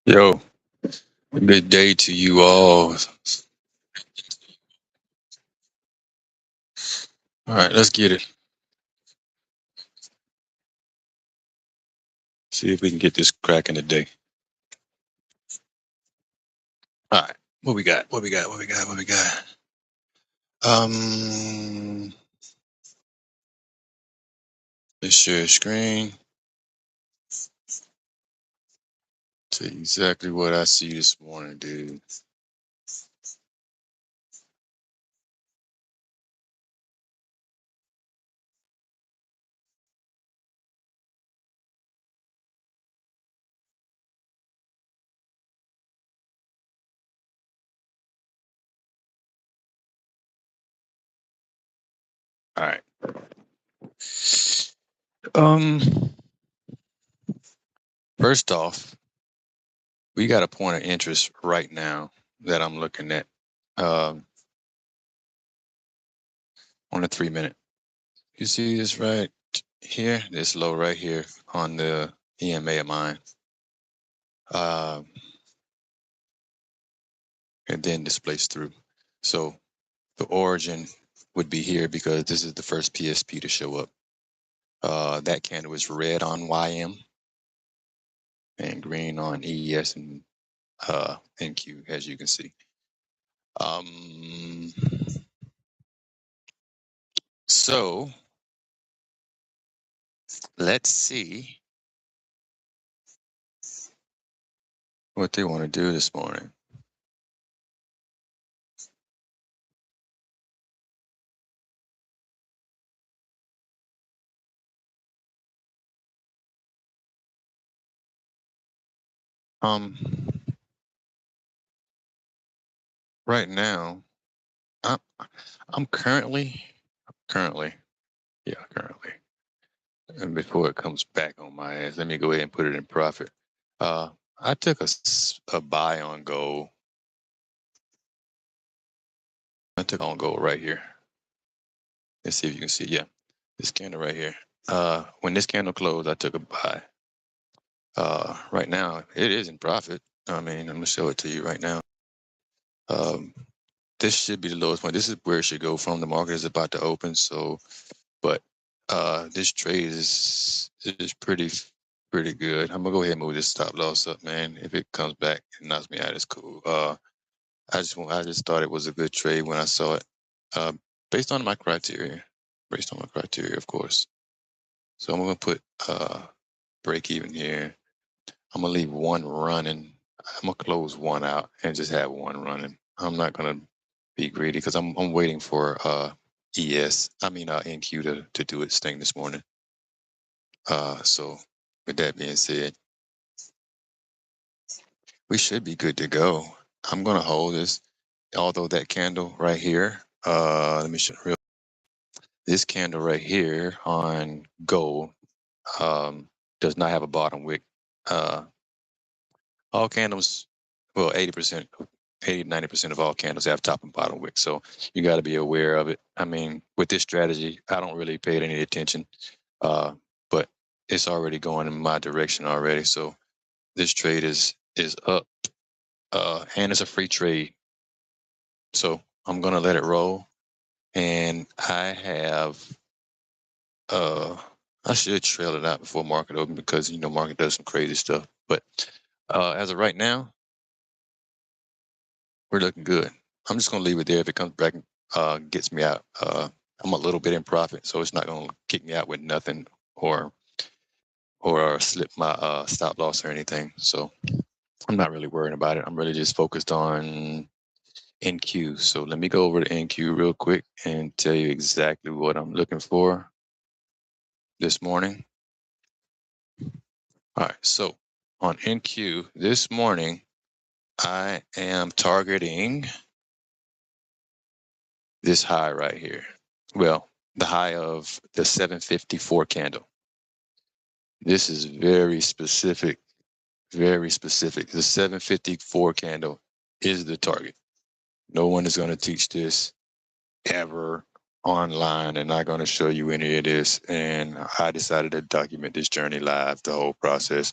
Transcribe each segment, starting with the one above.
Yo, good day to you all. All right, let's get it. See if we can get this cracking today. All right, what we got? What we got? What we got? What we got? Um, let's share screen. See exactly what I see this morning, dude. All right. Um, first off, we got a point of interest right now that I'm looking at. Um, on the 3 minute. You see this right here? This low right here on the EMA of mine. Um, and then displace through. So the origin would be here because this is the first PSP to show up. That candle is red on YM and green on EES and NQ, as you can see. Um, so let's see what they want to do this morning. Um, right now, I'm currently, yeah, currently. And before it comes back on my ass, let me go ahead and put it in profit. I took a buy on gold. I took on gold right here. Let's see if you can see. Yeah, this candle right here. When this candle closed, I took a buy. Right now, it is in profit. I mean, I'm gonna show it to you right now. Um, this should be the lowest point. This is where it should go from. The market is about to open. So, but this trade is pretty good. I'm gonna go ahead and move this stop loss up, man. If it comes back and knocks me out, it's cool. I just thought it was a good trade when I saw it, uh, based on my criteria. Based on my criteria, of course. So I'm gonna put break even here. I'm gonna leave one running. I'm gonna close one out and just have one running. I'm not gonna be greedy because I'm waiting for NQ to do its thing this morning. So with that being said, we should be good to go. I'm gonna hold this, although that candle right here. Let me show real. This candle right here on gold does not have a bottom wick. Uh, all candles, well, 80%, 80, 90% of all candles have top and bottom wick. So you got to be aware of it. I mean, with this strategy, I don't really pay it any attention, but it's already going in my direction already. So this trade is up, and it's a free trade. So I'm gonna let it roll, and uh, I should trail it out before market open because market does some crazy stuff. But as of right now, we're looking good. I'm just gonna leave it there. If it comes back and gets me out, I'm a little bit in profit, so it's not gonna kick me out with nothing or slip my stop loss or anything. So I'm not really worrying about it. I'm really just focused on NQ. So let me go over to NQ real quick and tell you exactly what I'm looking for this morning. All right, so on NQ this morning, I am targeting this high right here. Well, the high of the 754 candle. This is very specific, very specific. The 754 candle is the target. No one is going to teach this ever online. They're not going to show you any of this. And I decided to document this journey live, the whole process.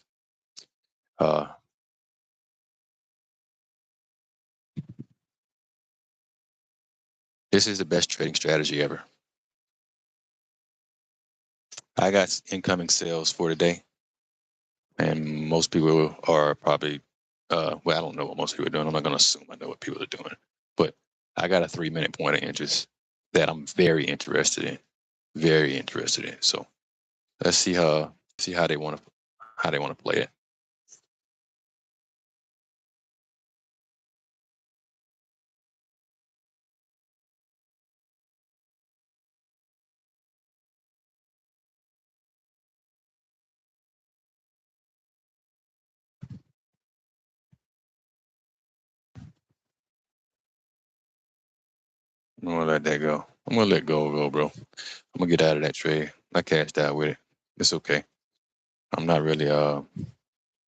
This is the best trading strategy ever. I got incoming sales for today, and most people are probably, well, I don't know what most people are doing. I'm not going to assume I know what people are doing, but I got a 3-minute point of interest that I'm very interested in, very interested in. So let's see how they want to play it. I'm gonna let that go. I'm gonna let go, bro. I'm gonna get out of that trade. I cashed out with it. It's okay. I'm not really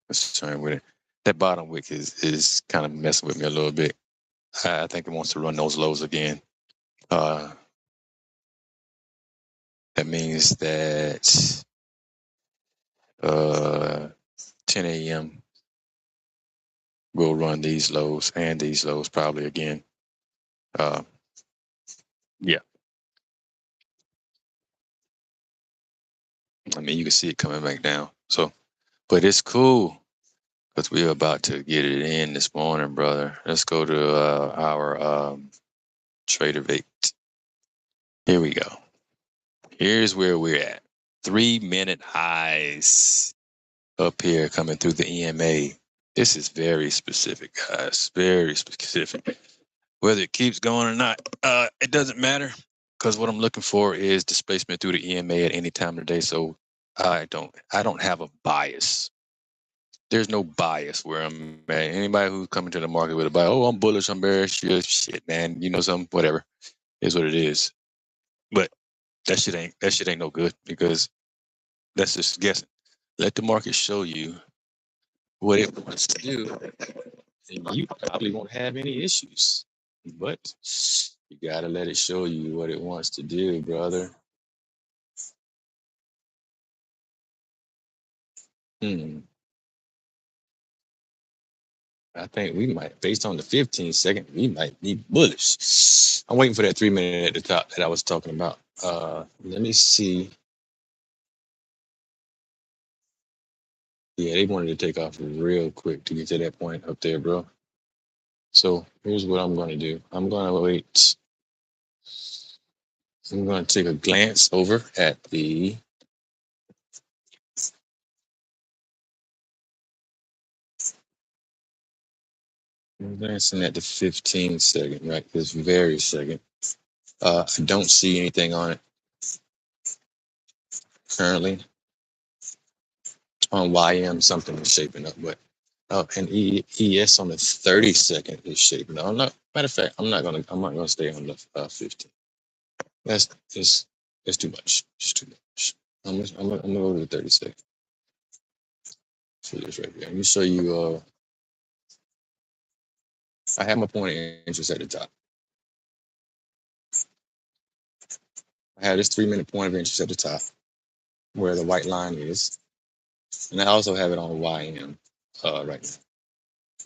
concerned with it. That bottom wick is kind of messing with me a little bit. I think it wants to run those lows again. Uh, that means that 10 a.m. will run these lows and these lows probably again. Uh, yeah, I mean you can see it coming back down. So, but it's cool because we're about to get it in this morning, brother. Let's go to our Trader Vate. Here we go. Here's where we're at. 3-minute highs up here coming through the EMA. This is very specific, guys. Very specific. Whether it keeps going or not, it doesn't matter because what I'm looking for is displacement through the EMA at any time of the day. So I don't have a bias. There's no bias where I'm at. Anybody who's coming to the market with a bias, oh, I'm bullish, I'm bearish, yeah, shit, man, you know something, whatever, is what it is. But that shit ain't no good because that's just guessing. Let the market show you what it wants to do, and you probably won't have any issues. But you gotta let it show you what it wants to do, brother. Hmm. I think we might, based on the 15 second, we might be bullish. I'm waiting for that 3-minute at the top that I was talking about. Let me see. Yeah, they wanted to take off real quick to get to that point up there, bro. So here's what I'm gonna do. I'm gonna wait. I'm gonna take a glance over at the I'm glancing at the 15 second, right? This very second. I don't see anything on it currently. On YM, something is shaping up, but and ES on the 30 second is shaping up. Matter of fact, I'm not gonna stay on the 15. That's just it's too much. Just too much. I'm gonna go to the 30 second. So this right here. Let me show you. I have my point of interest at the top. I have this 3-minute point of interest at the top, where the white line is, and I also have it on YM right now.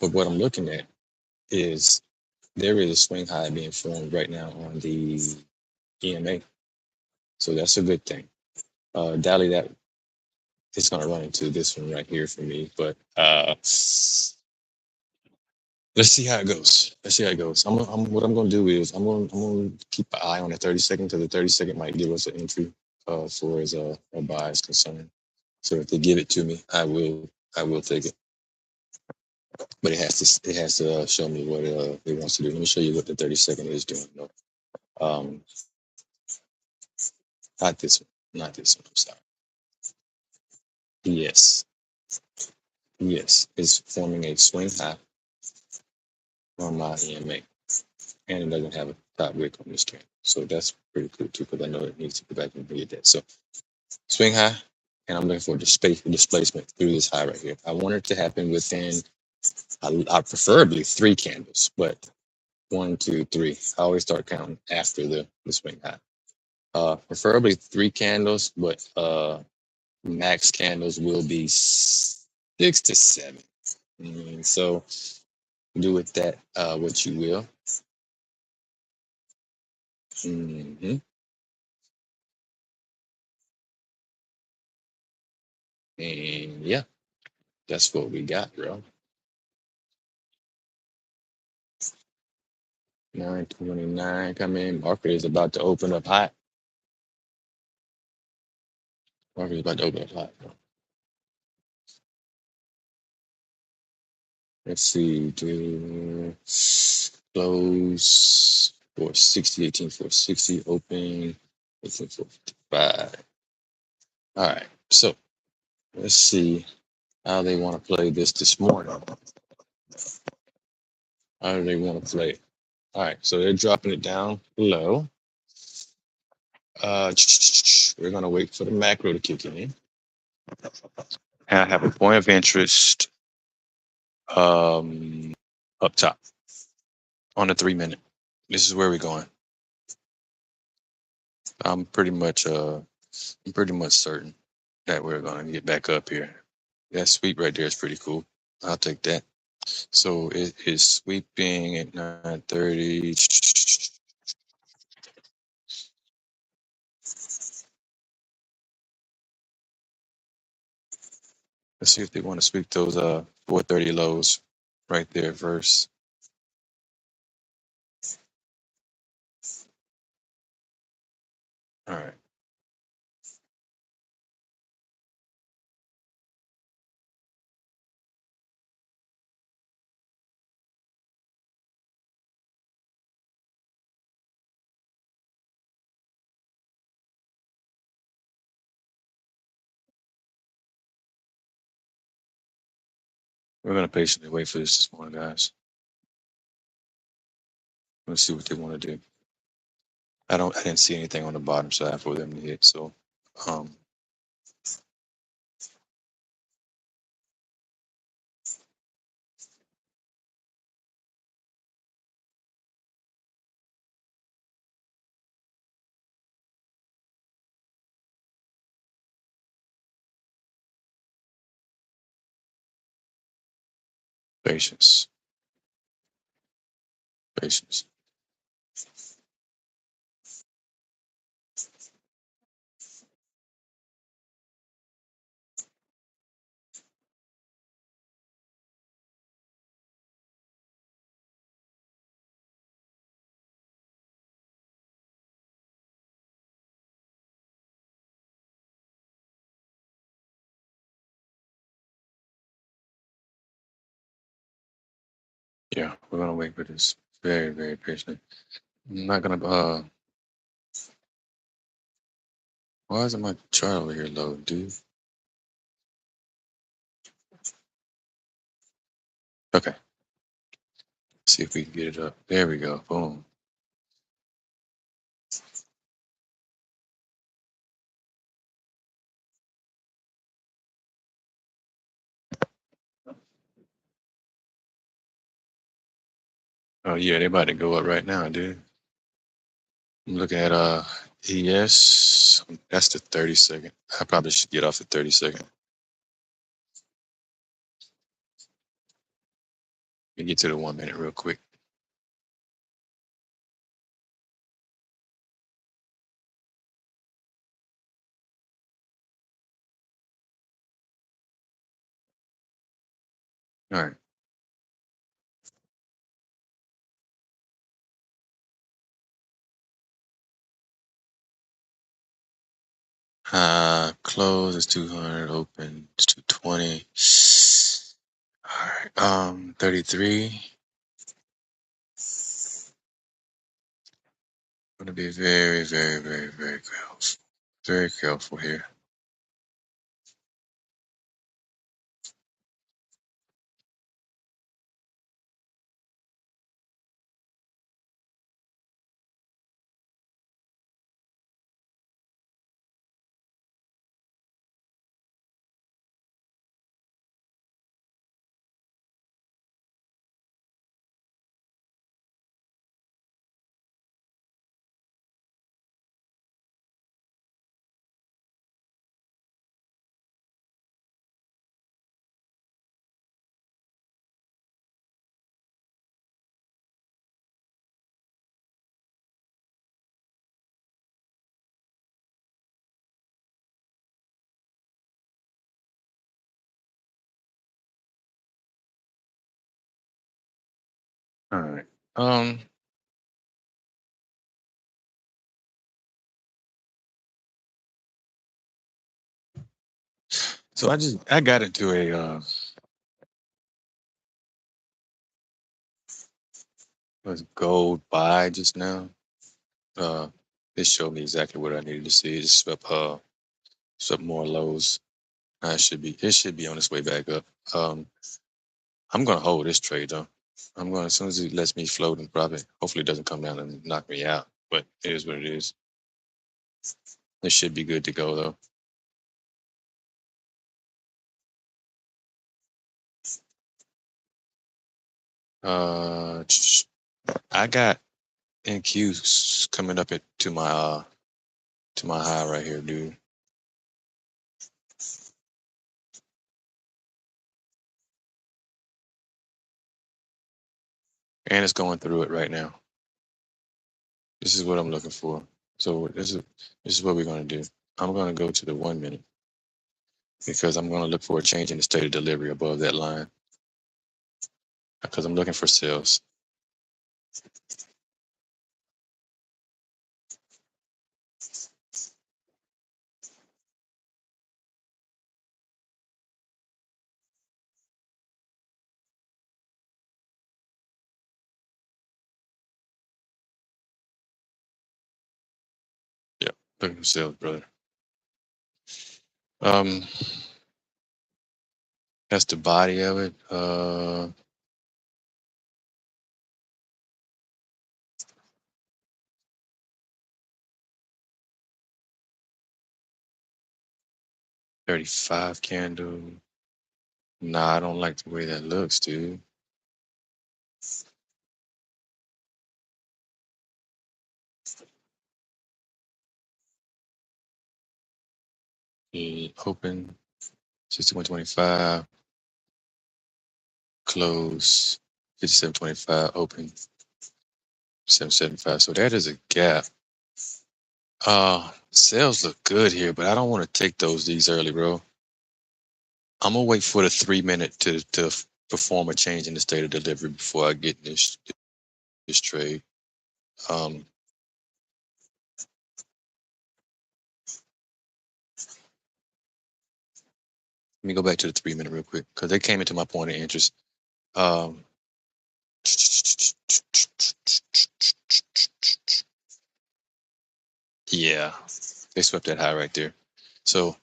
But what I'm looking at is there is a swing high being formed right now on the EMA, so that's a good thing. Dally, that it's going to run into this one right here for me, but let's see how it goes. Let's see how it goes. What I'm going to do is I'm going to keep an eye on the 30 second because the 30 second might give us an entry for as a buy is concerned. So if they give it to me, I will take it. But it has to show me what it wants to do. Let me show you what the 30 second is doing. No, not this one. Not this one. I'm sorry. Yes, yes, it's forming a swing high on my EMA, and it doesn't have a top wick on this candle. So that's pretty cool too, because I know it needs to go back and get that. So swing high, and I'm looking for displacement through this high right here. I want it to happen within, I preferably 3 candles, but 1, 2, 3. I always start counting after the swing high. Preferably 3 candles, but max candles will be 6 to 7. So do with that what you will. Mm-hmm. And yeah, that's what we got, bro. 9:29 coming. Market is about to open up hot. Market is about to open up hot. Let's see. Do close 460, 18, 460, open 18, 455. All right. So let's see how they want to play this morning. How do they want to play it? All right. So they're dropping it down low. Uh, we're going to wait for the macro to kick in. And I have a point of interest up top on the 3 minute. This is where we're going. I'm pretty much certain that we're gonna get back up here. That sweep right there is pretty cool. I'll take that. So it is sweeping at 9:30. Let's see if they want to sweep those 4:30 lows right there first. All right. We're gonna patiently wait for this morning, guys. Let's see what they want to do. I didn't see anything on the bottom side for them to hit. So um patience. Patience. Yeah, we're gonna wait for this. Very, very patient. I'm not gonna why isn't my chart over here low, dude? Okay. See if we can get it up. There we go. Boom. Oh yeah, they about to go up right now, dude. I'm looking at ES. That's the 30-second. I probably should get off the 30-second. Let me get to the 1 minute real quick. All right. Close is 200, open is 220. All right. 33. I'm gonna be very, very, very, very careful. Very careful here. All right. Um. So I got into was gold buy just now. Uh, this showed me exactly what I needed to see. Just swept more lows. It should be on its way back up. I'm gonna hold this trade though. I'm gonna as soon as it lets me float and profit. Hopefully it doesn't come down and knock me out. But it is what it is. It should be good to go though. Uh, I got NQ coming up to my high right here, dude. And it's going through it right now. This is what I'm looking for. So this is what we're gonna do. I'm gonna go to the 1 minute because I'm gonna look for a change in the state of delivery above that line because I'm looking for sales. Yeah, looking for sales, brother. Um, that's the body of it. 35 candle. Nah, I don't like the way that looks, dude. Open 61.25, close 57.25, open 7.75. So that is a gap. Sales look good here, but I don't want to take these early, bro. I'm gonna wait for the 3 minute to perform a change in the state of delivery before I get this trade. Um, let me go back to the 3 minute real quick because they came into my point of interest. Um, yeah, they swept that high right there. So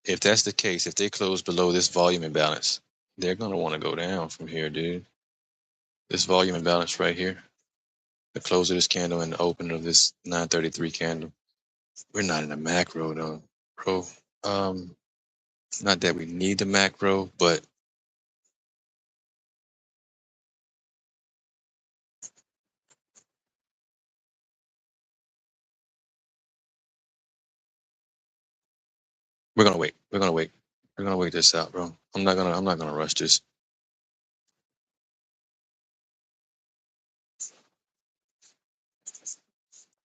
if that's the case, if they close below this volume imbalance, they're gonna want to go down from here, dude. This volume imbalance right here, the close of this candle and the open of this 933 candle. We're not in a macro though, bro. Not that we need the macro, but we're gonna wait. We're gonna wait. We're gonna wait this out, bro. I'm not gonna rush this.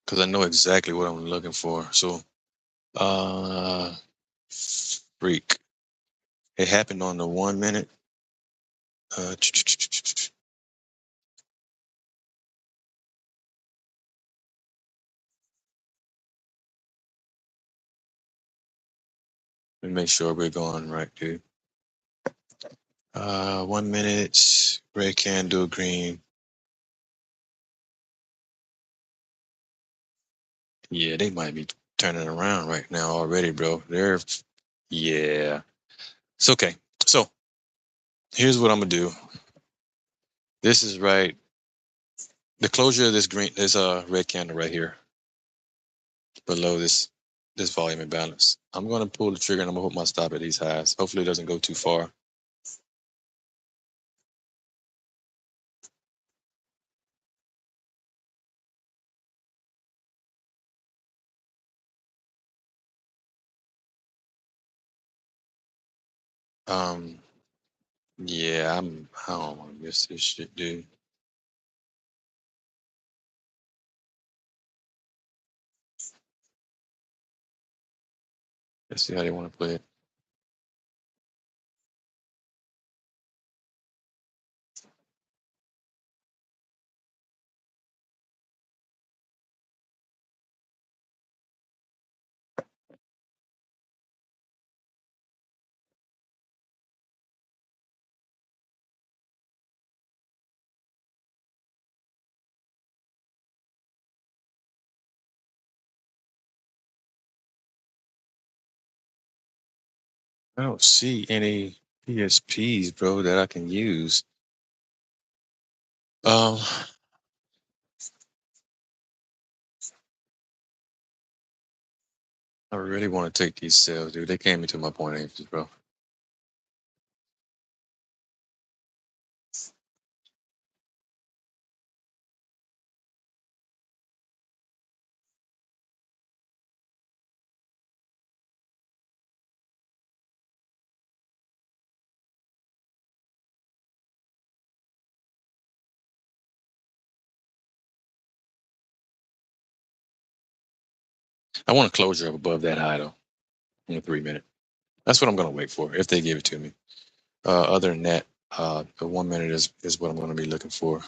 Because I know exactly what I'm looking for. So uh freak. It happened on the 1 minute. Uh let me make sure we're going right, dude. 1 minute, red candle, green. Yeah, they might be turning around right now already, bro. Yeah. It's okay. So here's what I'm gonna do. This is right. The closure of this red candle right here below this volume imbalance. I'm gonna pull the trigger and I'm gonna put my stop at these highs. Hopefully it doesn't go too far. Um, yeah, I don't want to miss this shit, dude. Let's see how they want to play it. I don't see any PSPs, bro, that I can use. Um, I really want to take these sales, dude. They came into my point entries, bro. I want a closure of above that high though, in a 3 minute. That's what I'm gonna wait for if they give it to me. Other than that, the 1 minute is what I'm gonna be looking for.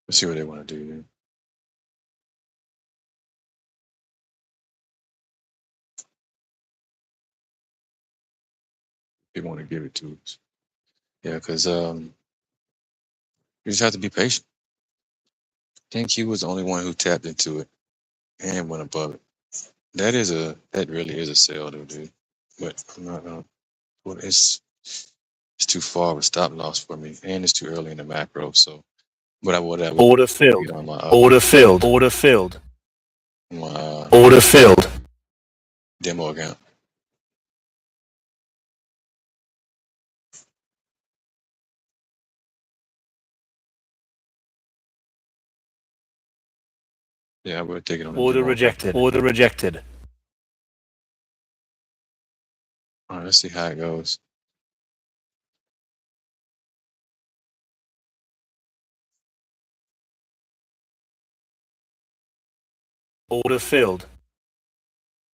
Let's see what they want to do. Dude. They want to give it to us. Yeah, because you just have to be patient. ThinQ was the only one who tapped into it and went above it. That really is a sell though, dude. But I'm not gonna. Well, it's too far of a stop loss for me, and it's too early in the macro. So, but I would have Order filled. on my Order filled. Order filled. my Order filled. demo account. Yeah, I would take it on the Order demo account. rejected. Order rejected. All right, let's see how it goes. Order filled.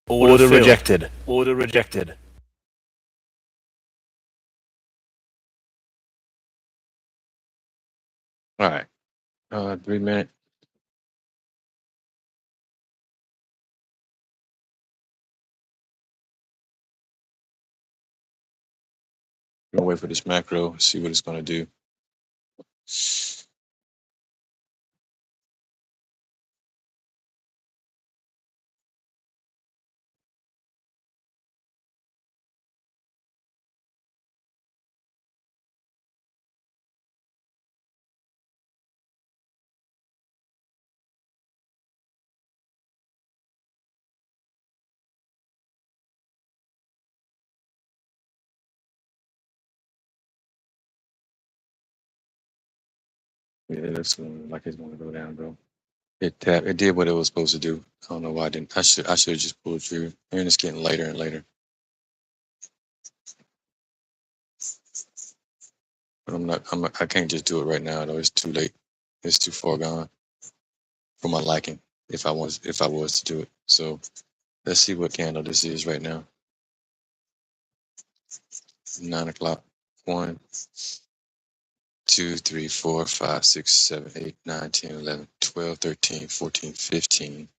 Order rejected. Order rejected. All right, 3 minute. Gonna wait for this macro, see what it's gonna do. Yeah, it looks like it's gonna go down, bro. It tapped. It did what it was supposed to do. I don't know why I didn't. I should have just pulled through. And it's getting later and later. But I can't just do it right now though. It's too late. It's too far gone for my liking. If I was to do it. So let's see what candle this is right now. 9 o'clock. 1, 2, 3, 4, 5, 6, 7, 8, 9, 10, 11, 12, 13, 14, 15.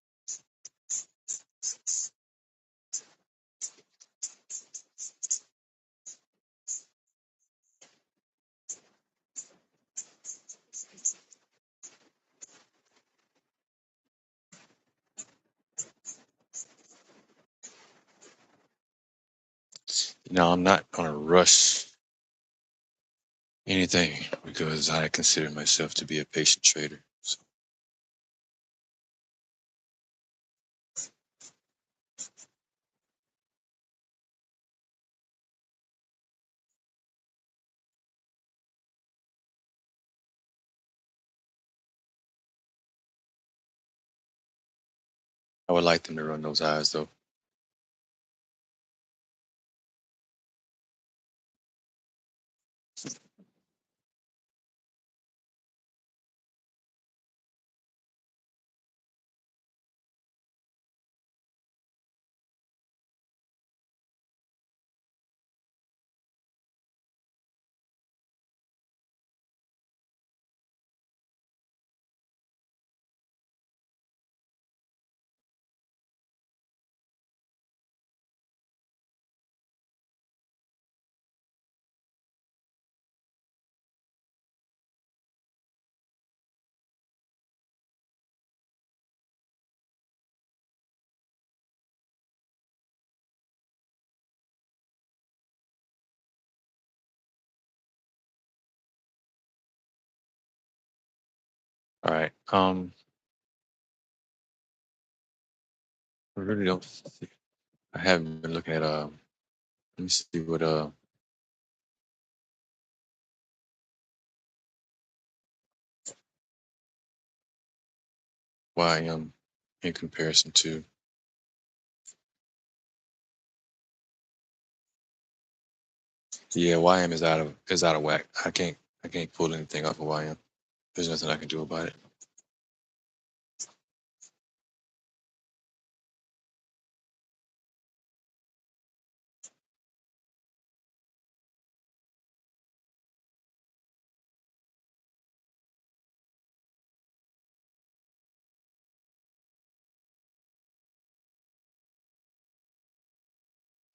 Now I'm not gonna rush anything because I consider myself to be a patient trader. So I would like them to run those eyes though. All right. I really don't. I haven't been looking at Let me see what YM in comparison to. Yeah, YM is out of whack. I can't pull anything off of YM. There's nothing I can do about it.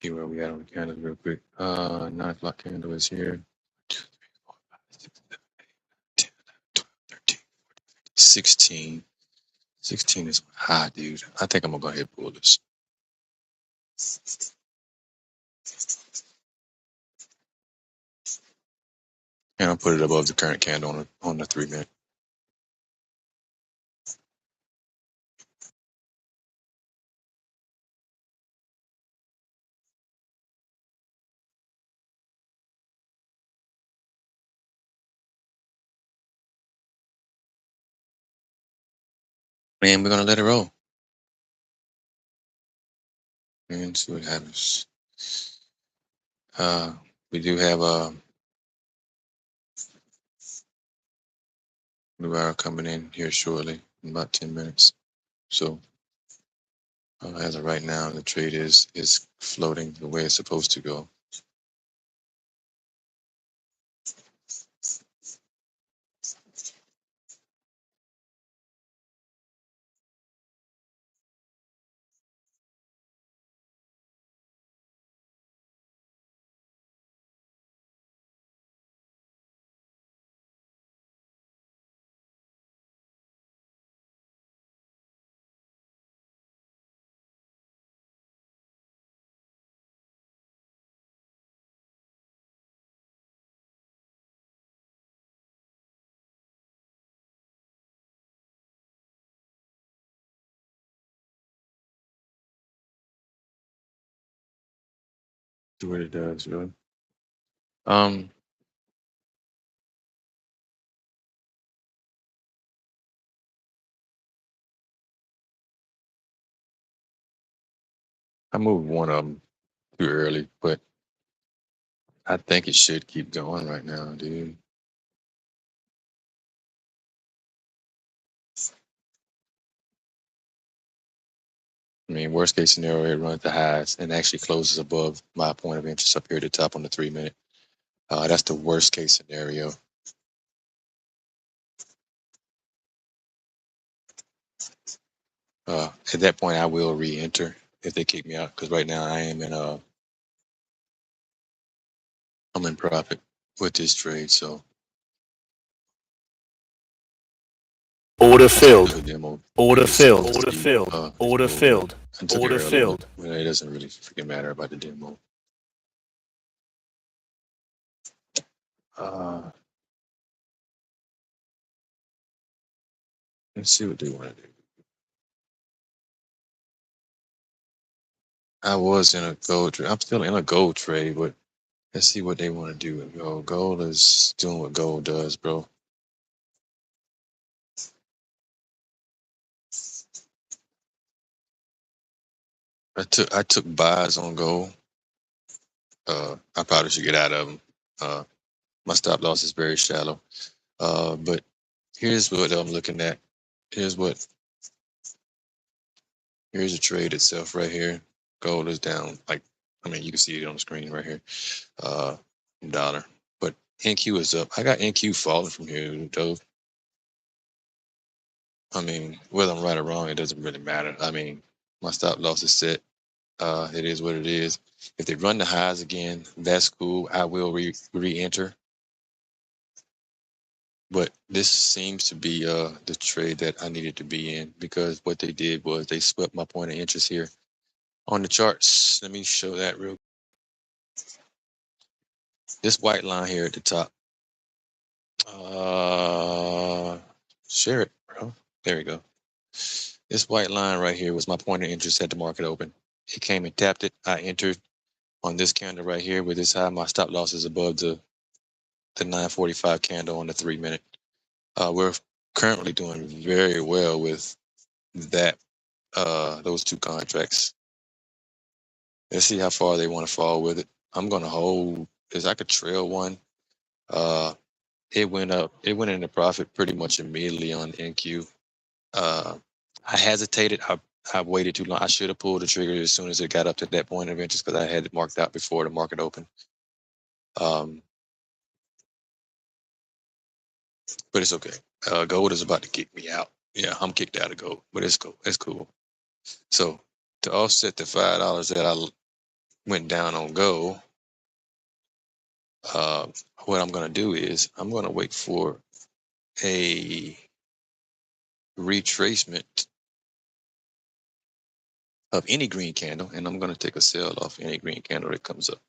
See where we at on the candles real quick. 9 o'clock candle is here. 2, 3, 4, 5, 6, 7, 8, 10, 11, 12, 13, 14, 15, 16. 16 is high, dude. I think I'm gonna go ahead and pull this. And I'll put it above the current candle on the 3-minute. Man, we're gonna let it roll. And see what happens. We do have a new hour coming in here shortly, in about 10 minutes. So as of right now, the trade is floating the way it's supposed to go. See what it does, really. I moved one of them too early, but I think it should keep going right now, dude. I mean, worst case scenario, it runs the highs and actually closes above my point of interest up here at the top on the 3-minute. That's the worst case scenario. At that point, I will re-enter if they kick me out, because right now I am I'm in profit with this trade. So Order filled. demo. Order It's filled. supposed to Order be, filled. Order moving. filled. I took Order it early, filled. but it doesn't really freaking matter about the demo. Let's see what they want to do. I was in a gold trade. I'm still in a gold trade, but let's see what they want to do. Yo, gold is doing what gold does, bro. I took buys on gold. I probably should get out of them. My stop loss is very shallow. But here's what I'm looking at. Here's the trade itself right here. Gold is down, like, I mean, you can see it on the screen right here. Dollar, but NQ is up. I got NQ falling from here, though. I mean, whether I'm right or wrong, it doesn't really matter. I mean, my stop loss is set. It is what it is. If they run the highs again, that's cool. I will re-enter. But this seems to be the trade that I needed to be in, because what they did was they swept my point of interest here on the charts. Let me show that real. This white line here at the top. Share it. There we go. This white line right here was my point of interest at the market open. It came and tapped it. I entered on this candle right here with this high. My stop loss is above the 945 candle on the 3 minute. We're currently doing very well with that those two contracts. Let's see how far they want to fall with it. I'm gonna hold because I could trail one. Uh, it went up. It went into profit pretty much immediately on NQ. I hesitated. I waited too long. I should have pulled the trigger as soon as it got up to that point of interest because I had it marked out before the market opened. But it's okay. Gold is about to kick me out. Yeah, I'm kicked out of gold, but it's cool. It's cool. So to offset the $5 that I went down on gold, what I'm gonna do is I'm gonna wait for a retracement of any green candle, and I'm gonna take a sell off any green candle that comes up.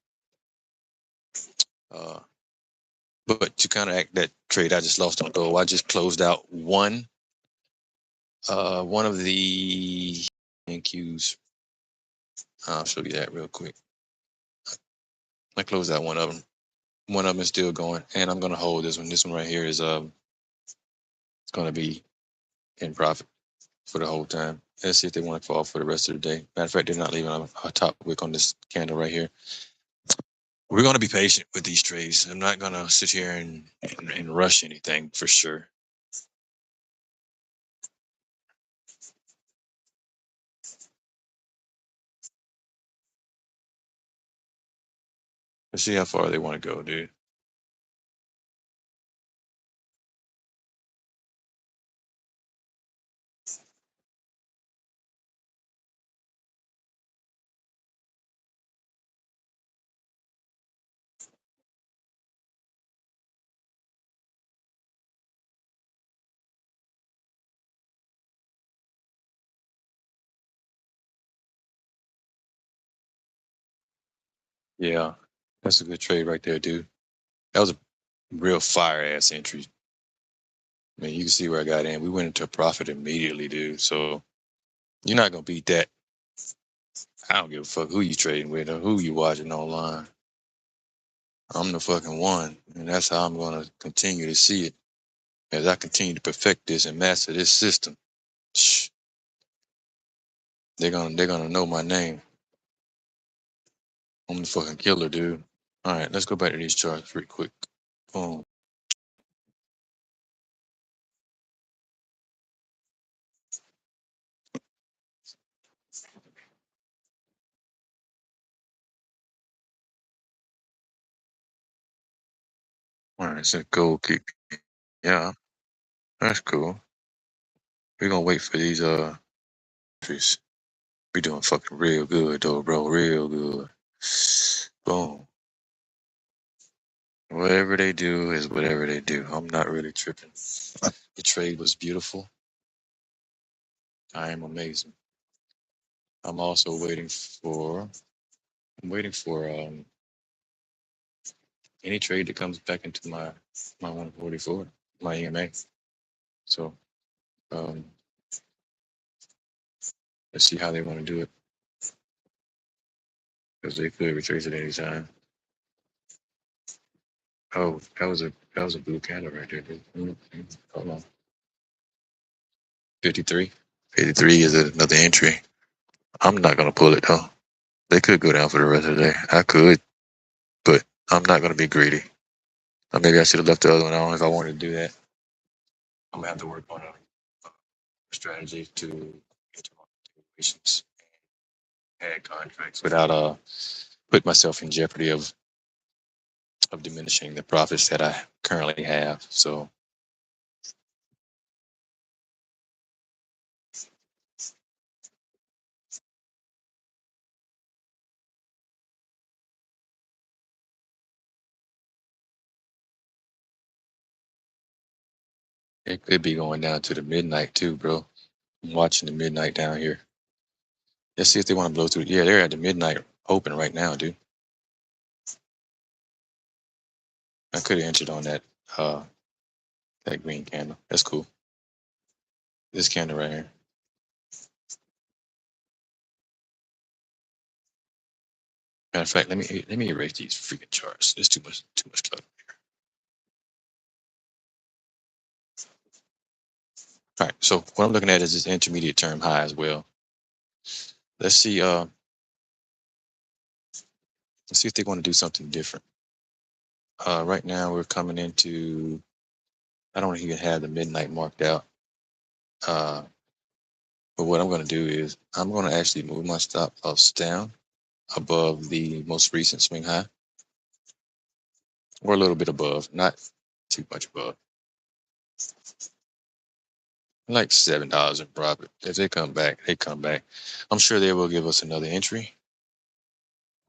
But to counteract that trade I just lost on gold, I just closed out one of the NQs. I'll show you that real quick. I closed out one of them. One of them is still going, and I'm gonna hold this one. This one right here is it's gonna be in profit for the whole time. Let's see if they want to fall for the rest of the day. Matter of fact, they're not leaving a top wick on this candle right here. We're gonna be patient with these trades. I'm not gonna sit here and rush anything for sure. Let's see how far they want to go, dude. Yeah, that's a good trade right there, dude. That was a real fire ass entry. I mean, you can see where I got in. We went into a profit immediately, dude. So you're not gonna beat that. I don't give a fuck who you trading with or who you watching online. I'm the fucking one, and that's how I'm gonna continue to see it as I continue to perfect this and master this system. Shh. They're gonna know my name. I'm the fucking killer, dude. All right, let's go back to these charts real quick. Boom. All right, so gold kick. Yeah, that's cool. We're gonna wait for these entries. We doing fucking real good though, bro. Real good. Boom. Whatever they do is whatever they do. I'm not really tripping. The trade was beautiful. I am amazing. I'm also waiting for any trade that comes back into my 144, my EMA. So um let's see how they want to do it. Because they could retrace it any time. Oh, that was a blue candle right there, dude. Hold on. 53. 53 is another entry. I'm not gonna pull it though. They could go down for the rest of the day. I could, but I'm not gonna be greedy. Or maybe I should have left the other one on if I wanted to do that. I'm gonna have to work on a strategy to enter situations, add contracts without put myself in jeopardy of diminishing the profits that I currently have. So it could be going down to the midnight too, bro. I'm watching the midnight down here. Let's see if they want to blow through. Yeah, they're at the midnight open right now, dude. I could have entered on that green candle. That's cool. This candle right here. Matter of fact, let me erase these freaking charts. There's too much color here. All right, so what I'm looking at is this intermediate term high as well. Let's see. Let's see if they want to do something different. Right now we're coming into. I don't even have the midnight marked out. But what I'm going to do is I'm going to actually move my stop loss down above the most recent swing high, or a little bit above, not too much above. Like $7 in profit. If they come back, they come back. I'm sure they will give us another entry.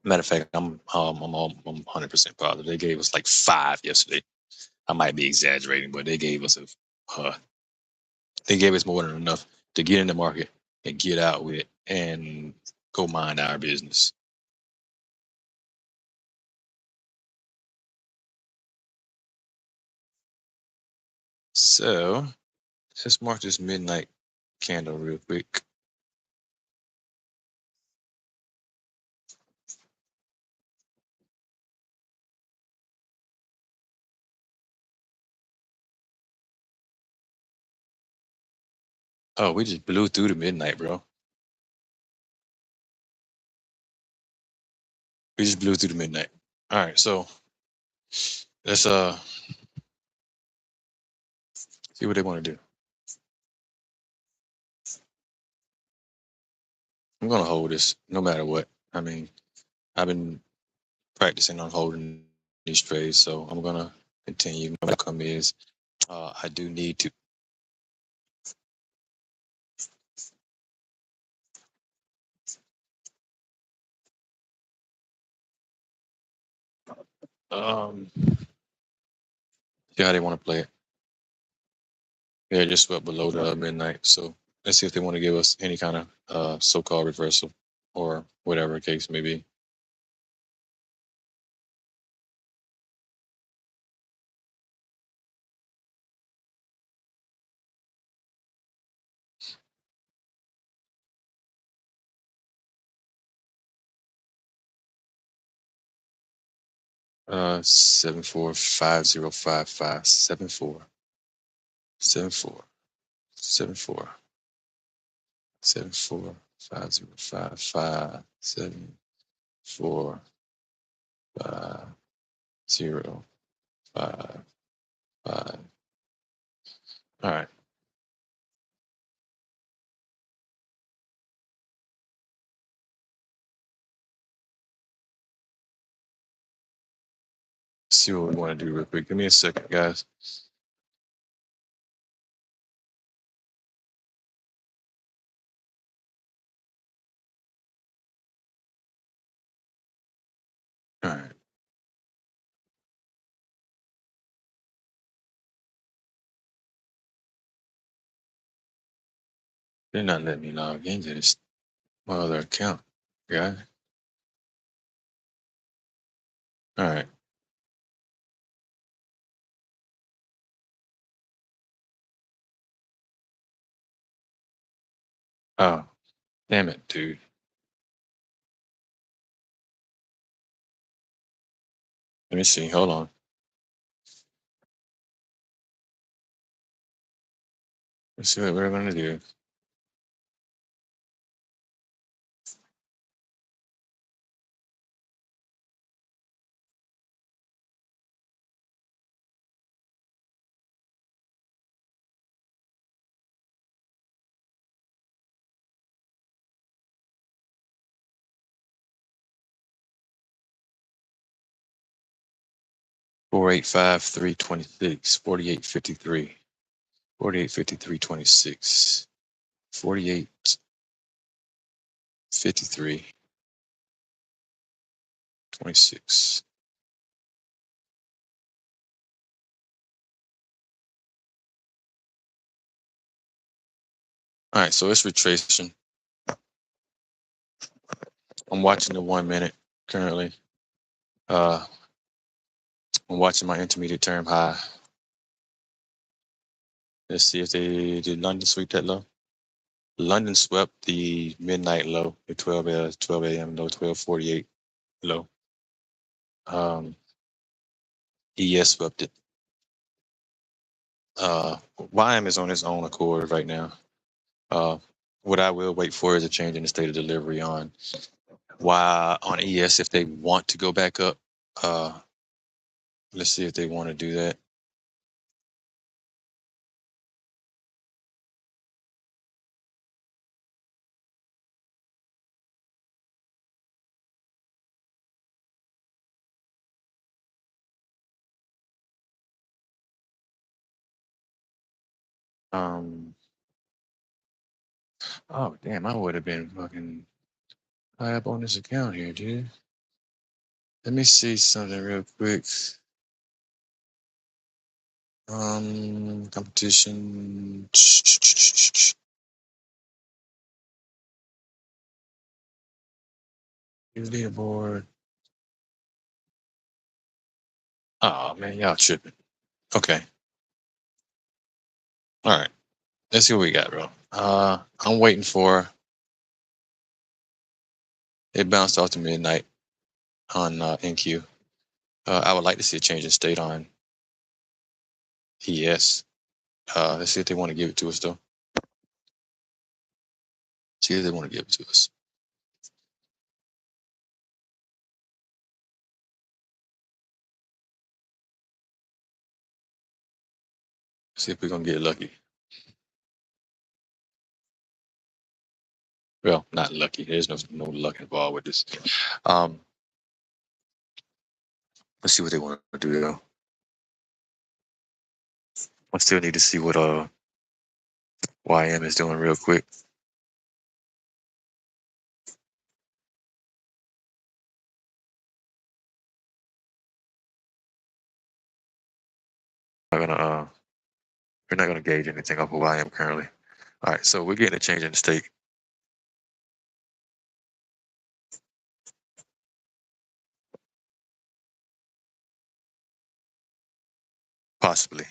Matter of fact, I'm 100% positive. They gave us like 5 yesterday. I might be exaggerating, but they gave us they gave us more than enough to get in the market and get out with and go mind our business. So let's mark this midnight candle real quick. Oh, we just blew through the midnight, bro. We just blew through the midnight. All right, so let's see what they want to do. I'm gonna hold this no matter what. I mean, I've been practicing on holding these trades, so I'm gonna continue. My outcome is I do need to. See how they want to play it. Yeah, just swept below the midnight. So let's see if they want to give us any kind of so-called reversal or whatever the case may be. Uh, 745055 74 74 74 745055 745055. All right. Let's see what we want to do real quick. Give me a second, guys. All right. They're not letting me log into this my other account, guys. All right. Oh, damn it, dude. Let me see. Hold on. Let's see what we're gonna do. Four eight five 326 48 53 48 53 26 48 53 26. All right, so it's retracing. I'm watching the 1 minute currently. I'm watching my intermediate term high. Let's see if they did London sweep that low. London swept the midnight low, the 12 a.m. low, 12:48 low. ES swept it. YM is on its own accord right now. What I will wait for is a change in the state of delivery on ES if they want to go back up. Let's see if they want to do that. Oh damn, I would have been fucking high up on this account here, dude. Let me see something real quick. Competition. Leaderboard. Oh man, y'all tripping. Okay. All right. Let's see what we got, bro. I'm waiting for it bounced off to midnight on NQ. I would like to see a change in state on ES. Let's see if they want to give it to us though. See if they want to give it to us. See if we're gonna get lucky. Well, not lucky. There's no luck involved with this. Let's see what they want to do though. I still need to see what YM is doing real quick. We're not gonna gauge anything off of YM currently. All right, so we're getting a change in the state. Possibly.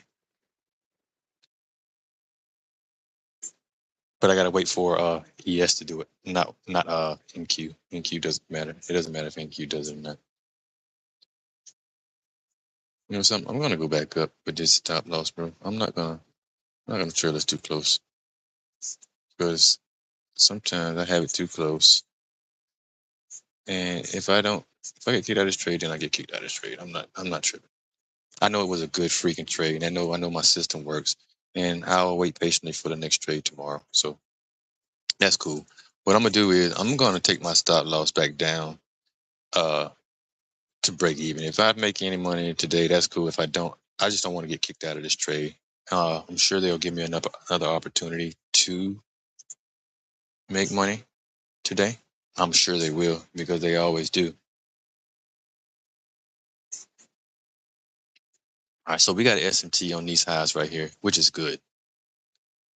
But I gotta wait for ES to do it. Not NQ. NQ doesn't matter. It doesn't matter if NQ does it or not. You know something? I'm gonna go back up with this stop loss, bro. I'm not gonna trail us too close. Because sometimes I have it too close. And if I get kicked out of this trade, then I get kicked out of this trade. I'm not tripping. I know it was a good freaking trade. And I know my system works. And I'll wait patiently for the next trade tomorrow. So that's cool. What I'm gonna do is I'm gonna take my stop loss back down to break even. If I make any money today, that's cool. If I don't, I just don't want to get kicked out of this trade. I'm sure they'll give me another opportunity to make money today. I'm sure they will because they always do. All right, so we got an SMT on these highs right here, which is good.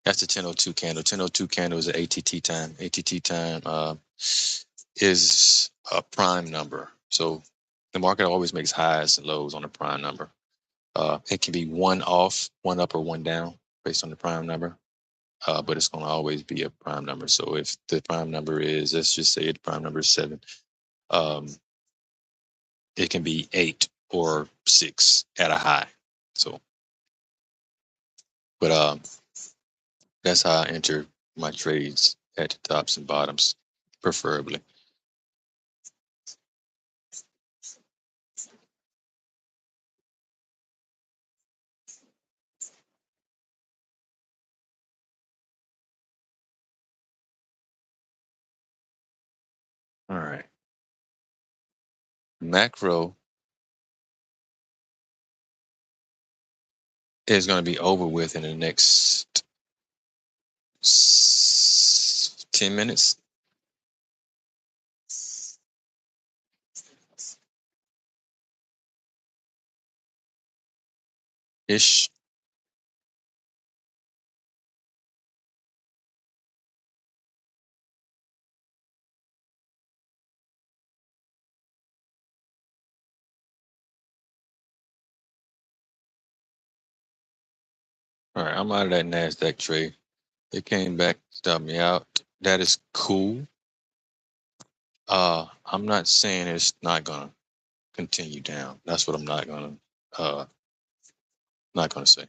That's the 10:02 candle. 10:02 candle is an ATT time. ATT time is a prime number. So the market always makes highs and lows on a prime number. It can be one off, one up, or one down based on the prime number. But it's going to always be a prime number. So if the prime number is, let's just say the prime number is 7, it can be 8 or 6 at a high. So, but that's how I enter my trades at the tops and bottoms, preferably. All right. Macro is going to be over with in the next 10 minutes. Ish. All right, I'm out of that NASDAQ trade. It came back, stopped me out. That is cool. I'm not saying it's not gonna continue down. That's what I'm not gonna say.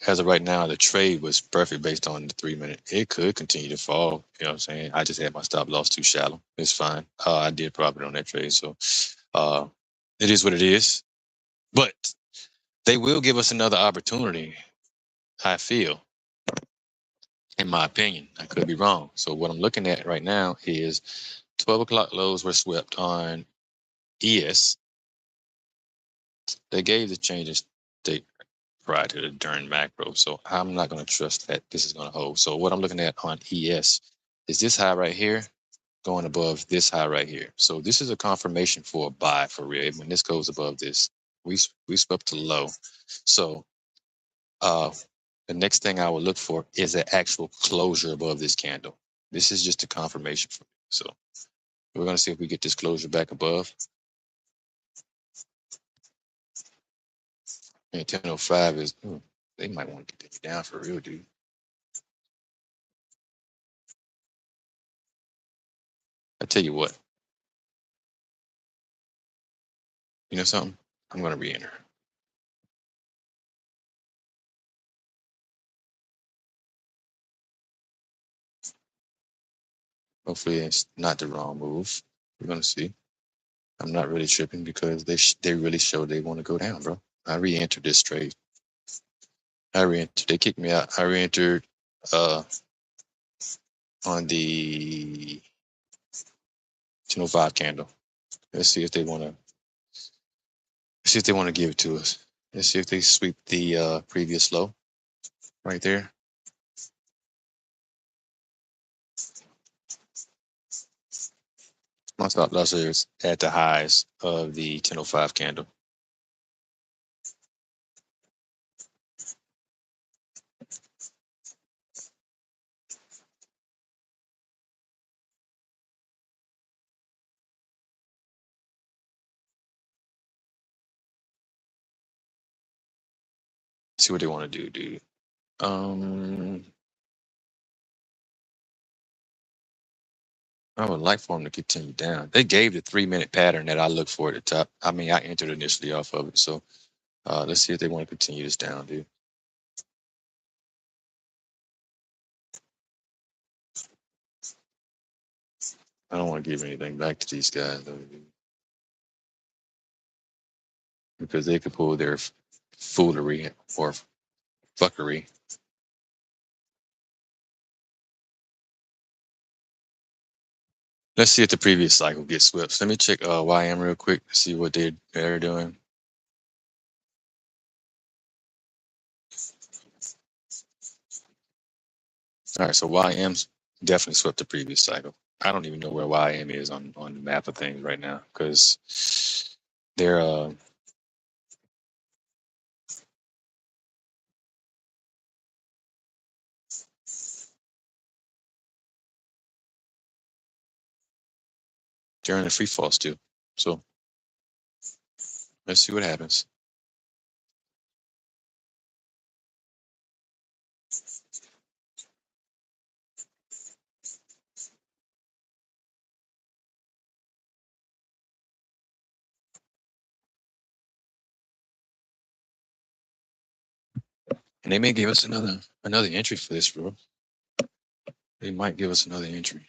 As of right now, the trade was perfect based on the 3 minute. It could continue to fall. You know what I'm saying? I just had my stop loss too shallow. It's fine. I did profit on that trade, so uh, it is what it is. But they will give us another opportunity. I feel, in my opinion, I could be wrong. So what I'm looking at right now is 12 o'clock lows were swept on ES. They gave the change in state prior to the during macro. So I'm not going to trust that this is going to hold. So what I'm looking at on ES is this high right here going above this high right here. So this is a confirmation for a buy for real. When this goes above this, we swept to low. So the next thing I will look for is an actual closure above this candle. This is just a confirmation for me. So we're going to see if we get this closure back above. And 1005 is, they might want to get that down for real, dude. I tell you what, you know something? I'm going to re-enter. Hopefully it's not the wrong move. We're going to see. I'm not really tripping because they really showed they want to go down, bro. I re-entered this trade. I re-entered. They kicked me out. I re-entered on the 1005 candle. Let's see if they want to. See if they want to give it to us. Let's see if they sweep the previous low right there. My stop loss is at the highs of the 1005 candle. See what they want to do, dude. I would like for them to continue down. They gave the 3 minute pattern that I look for at the top. I mean, I entered initially off of it. So let's see if they want to continue this down, dude. I don't want to give anything back to these guys, though, dude, because they could pull their foolery or fuckery. Let's see if the previous cycle gets swept. Let me check YM real quick to see what they're doing. All right, so YM's definitely swept the previous cycle. I don't even know where YM is on the map of things right now because they're in a free fall still. So let's see what happens. And they may give us another entry for this, bro. They might give us another entry.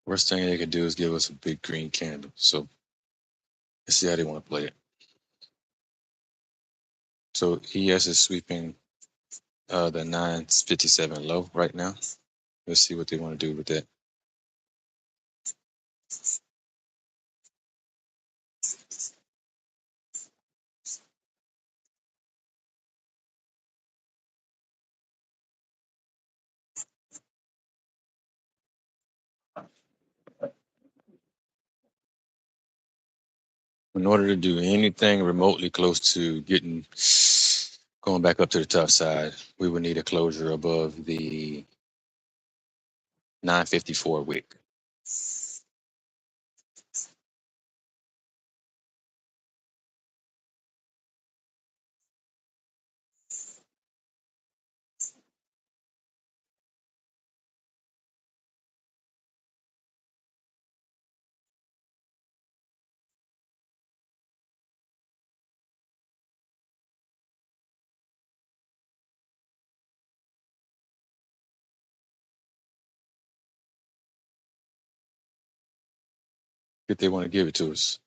Worst thing they could do is give us a big green candle. So let's see how they want to play it. So ES is sweeping the 957 low right now. Let's see what they want to do with that. In order to do anything remotely close to going back up to the top side, we would need a closure above the 954 wick. If they want to give it to us,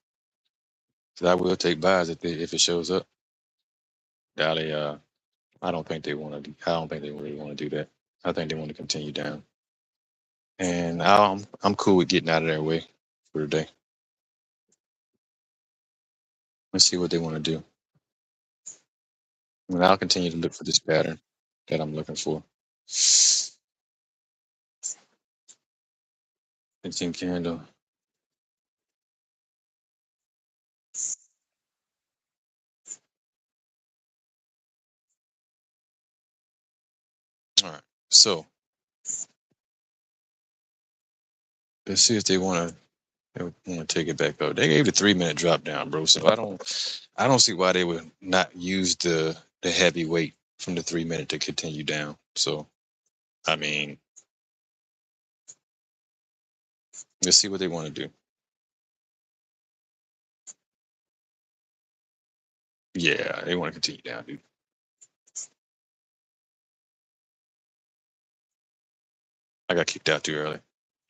so I will take buys if it shows up. Dally, I don't think they want to. I don't think they really want to do that. I think they want to continue down, and I'm cool with getting out of their way for the day. Let's see what they want to do. And I'll continue to look for this pattern that I'm looking for. 15 candle. All right. So let's see if they want to take it back up. They gave a 3-minute drop down, bro. So I don't see why they would not use the heavy weight from the 3-minute to continue down. So I mean, let's see what they want to do. Yeah, they want to continue down, dude. I got kicked out too early.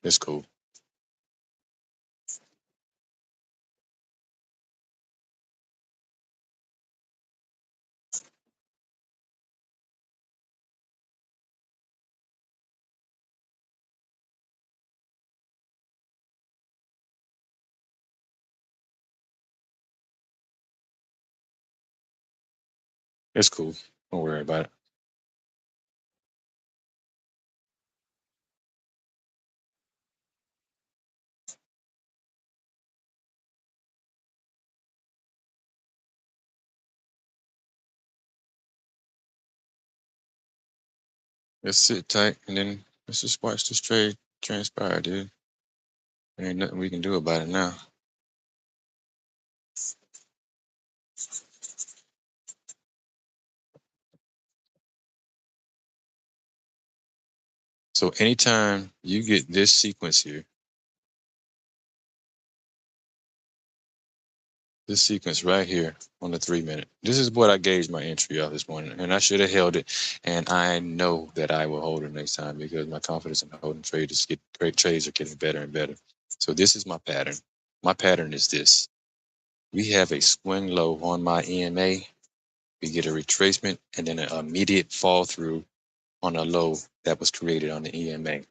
It's cool. It's cool. Don't worry about it. Let's sit tight and then let's just watch this trade transpire, dude. There ain't nothing we can do about it now. So anytime you get this sequence here, this sequence right here on the 3-minute, this is what I gauged my entry off this morning, and I should have held it. And I know that I will hold it next time because my confidence in holding trades are getting better and better. So this is my pattern. My pattern is this: we have a swing low on my EMA, we get a retracement, and then an immediate fall through on a low that was created on the EMA.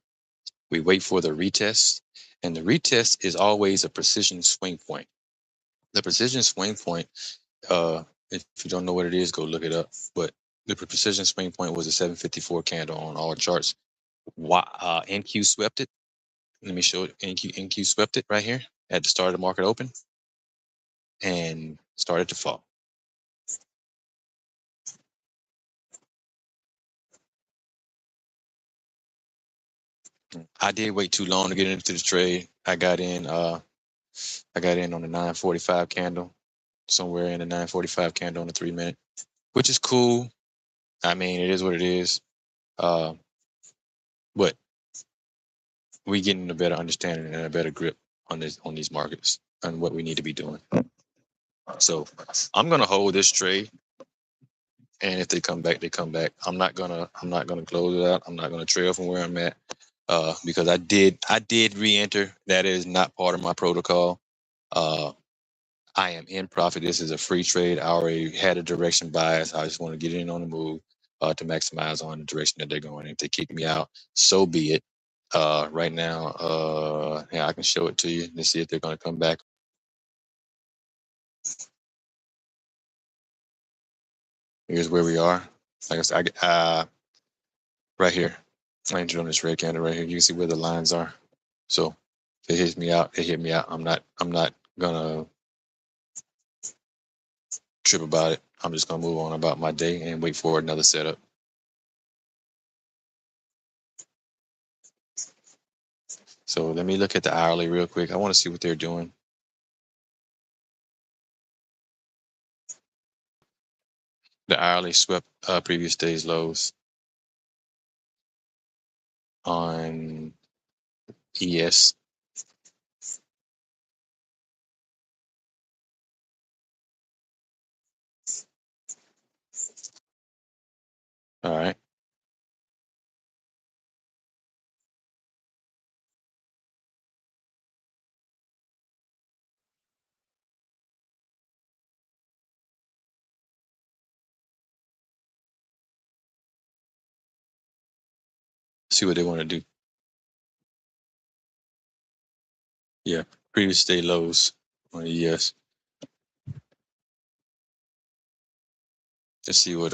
We wait for the retest, and the retest is always a precision swing point. The precision swing point, if you don't know what it is, go look it up. But the precision swing point was a 754 candle on all charts. NQ swept it. Let me show it. NQ swept it right here at the start of the market open and started to fall. I did wait too long to get into the trade. I got in on the 945 candle, somewhere in the 945 candle on the 3-minute, which is cool. I mean, it is what it is. But we getting a better understanding and a better grip on these markets and what we need to be doing. So I'm gonna hold this trade, and if they come back, they come back. I'm not gonna close it out. I'm not gonna trail from where I'm at because I did re-enter. That is not part of my protocol. I am in profit. This is a free trade. I already had a direction bias. I just want to get in on the move to maximize on the direction that they're going. If they kick me out, so be it. Right now, yeah, I can show it to you to see if they're going to come back. Here's where we are. Like I said, right here, I entered on this red candle right here. You can see where the lines are. So if it hits me out, it hit me out. I'm not gonna trip about it. I'm just gonna move on about my day and wait for another setup. So let me look at the hourly real quick. I want to see what they're doing. The hourly swept previous day's lows on ES. All right. See what they want to do. Yeah, previous day lows on ES. Let's see what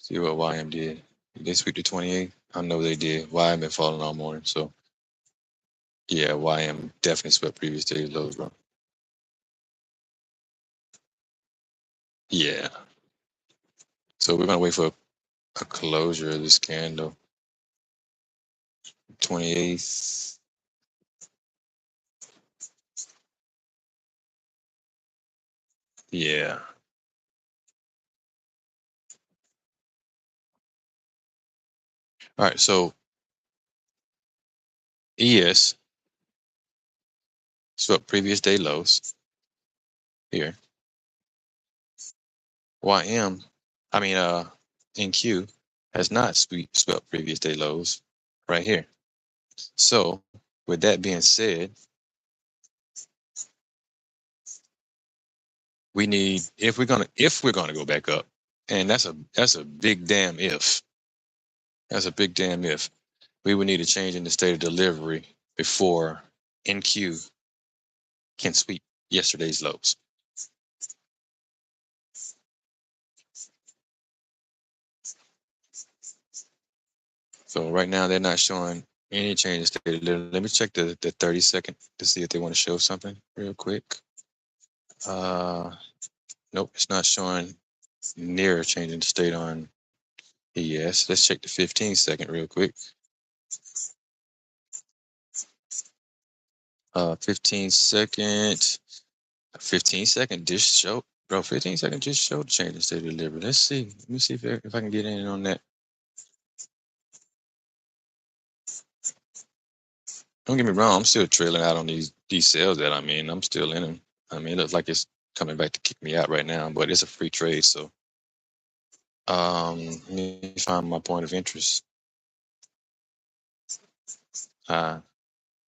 YM did. Did they sweep the 28? I know they did. YM been falling all morning, so yeah, YM definitely swept previous day's lows, bro. Yeah. So we're gonna wait for a closure of this candle. 28th. Yeah. All right. So ES swept previous day lows here. YM, I mean, NQ has not swept previous day lows right here. So with that being said, we need if we're gonna go back up, and that's a big damn if. That's a big damn if. We would need a change in the state of delivery before NQ can sweep yesterday's lows. So right now they're not showing any change in state of delivery. Let me check the 30-second to see if they want to show something real quick. Nope, it's not showing near a change in state on ES. Let's check the 15-second real quick. 15-second. 15-second just showed, bro. 15-second just showed change in state of delivery. Let's see. Let me see if I can get in on that. Don't get me wrong. I'm still trailing out on these sales that I'm in. I'm still in them. I mean, it looks like it's coming back to kick me out right now, but it's a free trade. So, let me find my point of interest.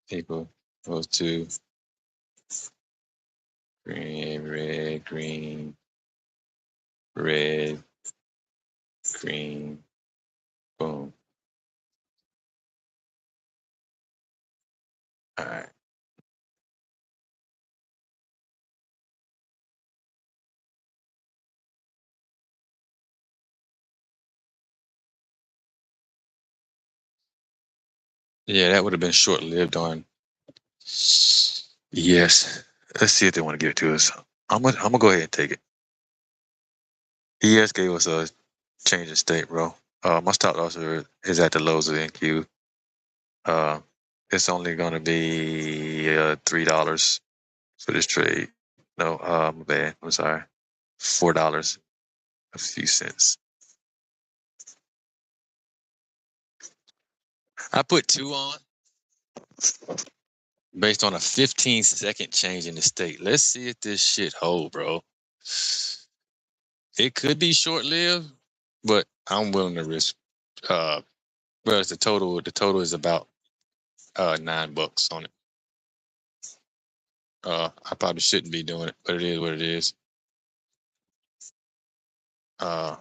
Equal goes to green, red, green, red, green, boom. All right. Yeah, that would have been short lived on. Yes. Let's see if they want to give it to us. I'm gonna go ahead and take it. ES gave us a change in state, bro. My stop loss is at the lows of NQ. Uh, it's only gonna be $3 for this trade. No, my bad. I'm sorry. $4, a few cents. I put 2 on based on a 15-second change in the state. Let's see if this shit hold, bro. It could be short lived, but I'm willing to risk. Whereas the total is about $9 on it. I probably shouldn't be doing it, but it is what it is. Uh,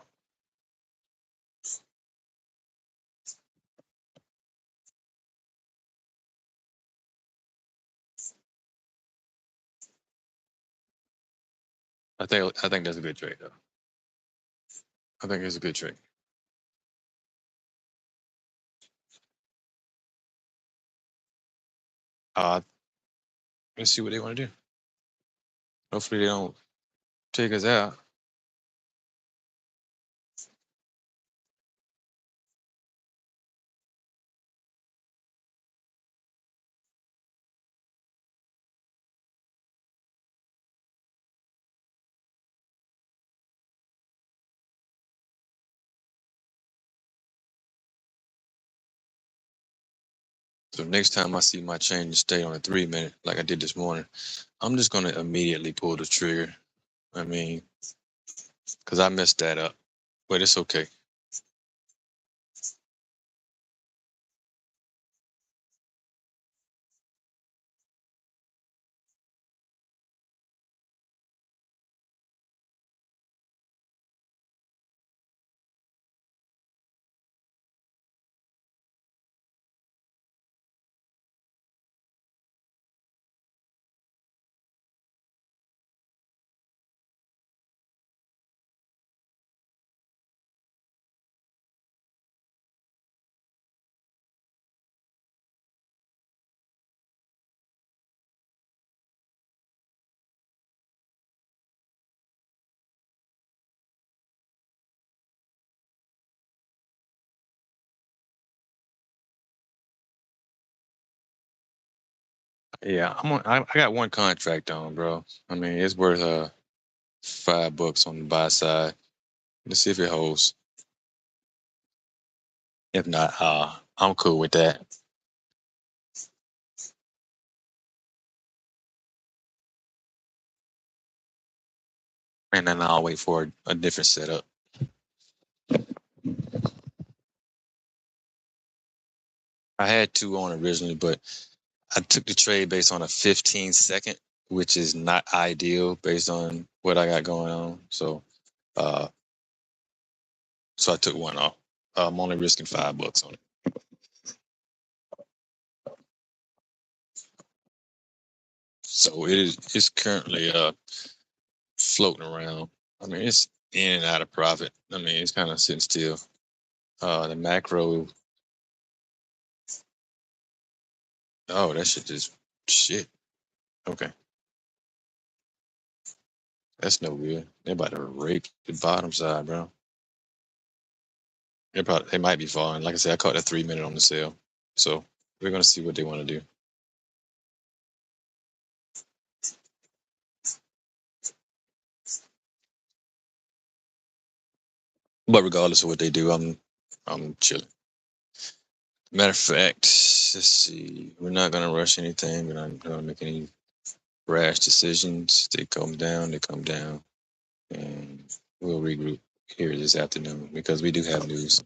I think that's a good trade though. I think it's a good trade. Let's see what they want to do. Hopefully they don't take us out. So next time I see my change stay on a 3 minute, like I did this morning, I'm just gonna immediately pull the trigger. I mean, because I messed that up, but it's okay. Yeah, I got one contract on, bro. I mean, it's worth $5 on the buy side. Let's see if it holds. If not, I'm cool with that. And then I'll wait for a different setup. I had two on originally, but I took the trade based on a 15 second, which is not ideal based on what I got going on. Uh, so I took one off. I'm only risking $5 on it. So it's currently floating around. I mean, it's in and out of profit. I mean, it's kind of sitting still. The macro, oh, that shit just shit. Okay, that's no good. They're about to rape the bottom side, bro. They might be falling. Like I said, I caught that 3 minute on the sale, so we're gonna see what they want to do. But regardless of what they do, I'm chilling. Matter of fact, let's see. We're not gonna rush anything. We're not gonna make any rash decisions. They come down, they come down, and we'll regroup here this afternoon because we do have news.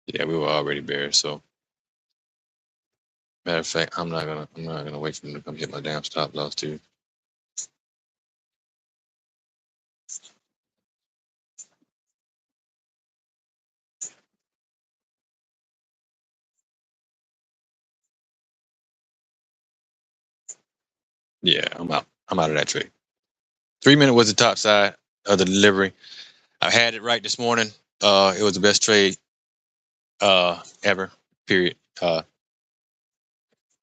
Yeah, we were already bearish. So matter of fact, I'm not gonna wait for them to come hit my damn stop loss too. Yeah, I'm out. I'm out of that trade. 3 minute was the top side of the delivery. I had it right this morning. It was the best trade ever. Period.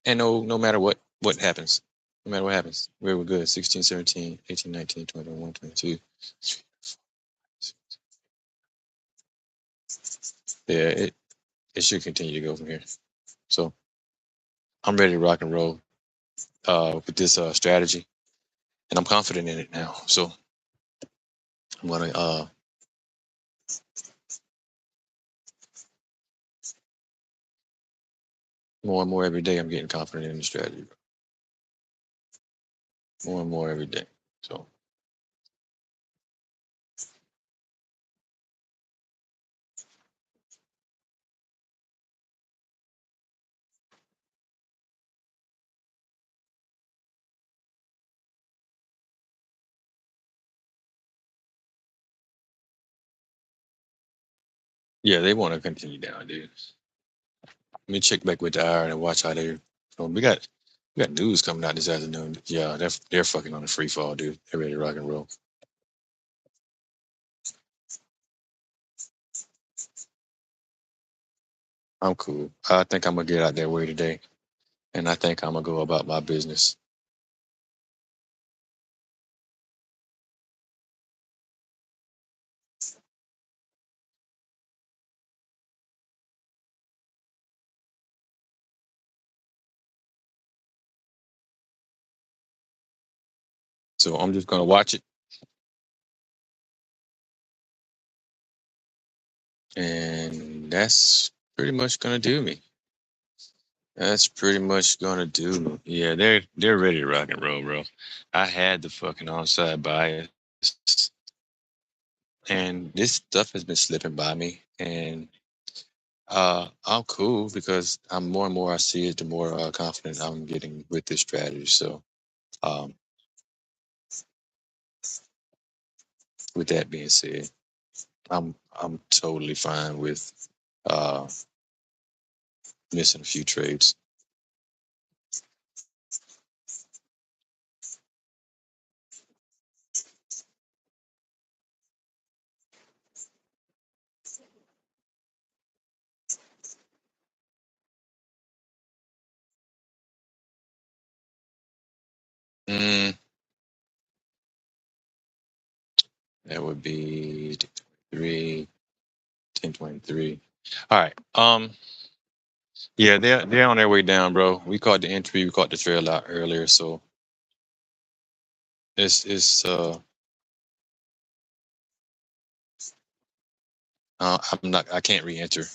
And no matter what happens, no matter what happens, we were good. 16, 17, 18, 19, 21, 22. Yeah, it should continue to go from here. So I'm ready to rock and roll with this strategy, and I'm confident in it now. So I'm gonna more and more every day. I'm getting confident in the strategy. More and more every day. So yeah, they want to continue down, dude. Let me check back with the iron and watch how they're. We got news coming out this afternoon. Yeah, they're fucking on the free fall, dude. They're ready to rock and roll. I'm cool. I think I'm gonna get out that way today, and I think I'm gonna go about my business. So I'm just gonna watch it, and that's pretty much gonna do me. That's pretty much gonna do me. Yeah, they're ready to rock and roll, bro. I had the fucking onside bias, and this stuff has been slipping by me, and I'm cool because I'm more and more I see it, the more confident I'm getting with this strategy. So, um, with that being said, I'm totally fine with uh, missing a few trades. Mm, that would be 3, 1023. All right. Yeah, they're on their way down, bro. We caught the entry, we caught the trail out earlier, so it's I can't re-enter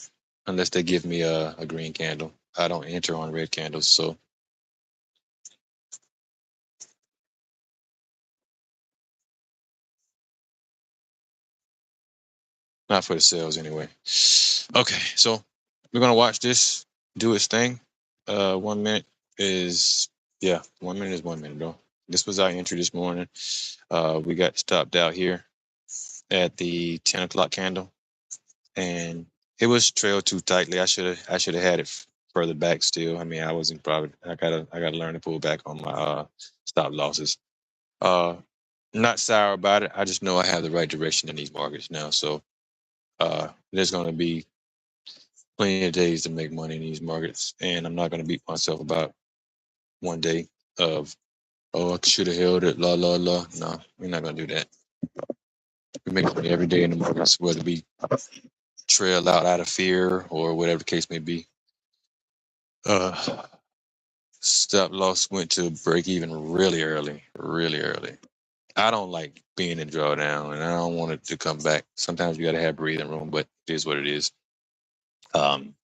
unless they give me a green candle. I don't enter on red candles, so not for the sales anyway. Okay, so we're gonna watch this do its thing. 1 minute is 1 minute is 1 minute, bro. This was our entry this morning. We got stopped out here at the 10 o'clock candle, and it was trailed too tightly. I should have had it further back still. I mean, I wasn't probably I gotta learn to pull back on my stop losses. Uh Not sour about it. I just know I have the right direction in these markets now. So there's gonna be plenty of days to make money in these markets, and I'm not gonna beat myself about one day of I should have held it, la la la. No, we're not gonna do that. We make money every day in the markets, whether we trail out of fear or whatever the case may be. Uh, Stop loss went to break even really early, really early. I don't like being in drawdown, and I don't want it to come back. Sometimes you got to have breathing room, but it is what it is. Um,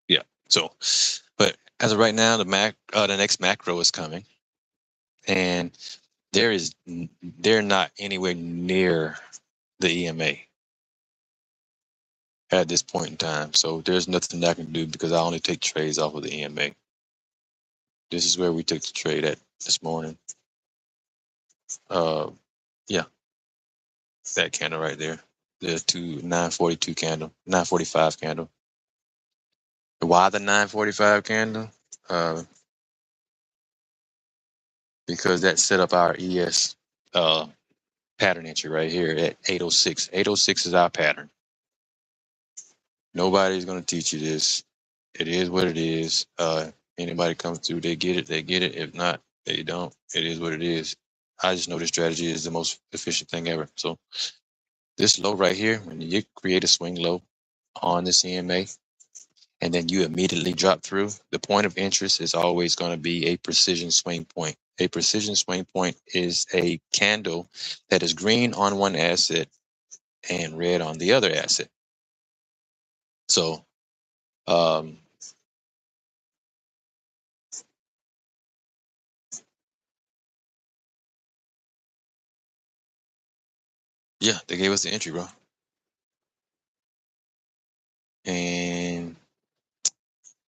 yeah. So, but as of right now, the next macro is coming, and they're not anywhere near the EMA at this point in time. So there's nothing I can do because I only take trades off of the EMA. This is where we took the trade at this morning. Uh, yeah, that candle right there, the 942 candle, 945 candle. Why the 945 candle? Uh, because that set up our ES pattern entry right here at 806. 806 is our pattern. Nobody's going to teach you this. It is what it is. Anybody comes through, they get it, they get it. If not, they don't. It is what it is. I just know this strategy is the most efficient thing ever. So this low right here, when you create a swing low on this EMA, and then you immediately drop through, the point of interest is always going to be a precision swing point. A precision swing point is a candle that is green on one asset and red on the other asset. So, um, yeah, they gave us the entry, bro. And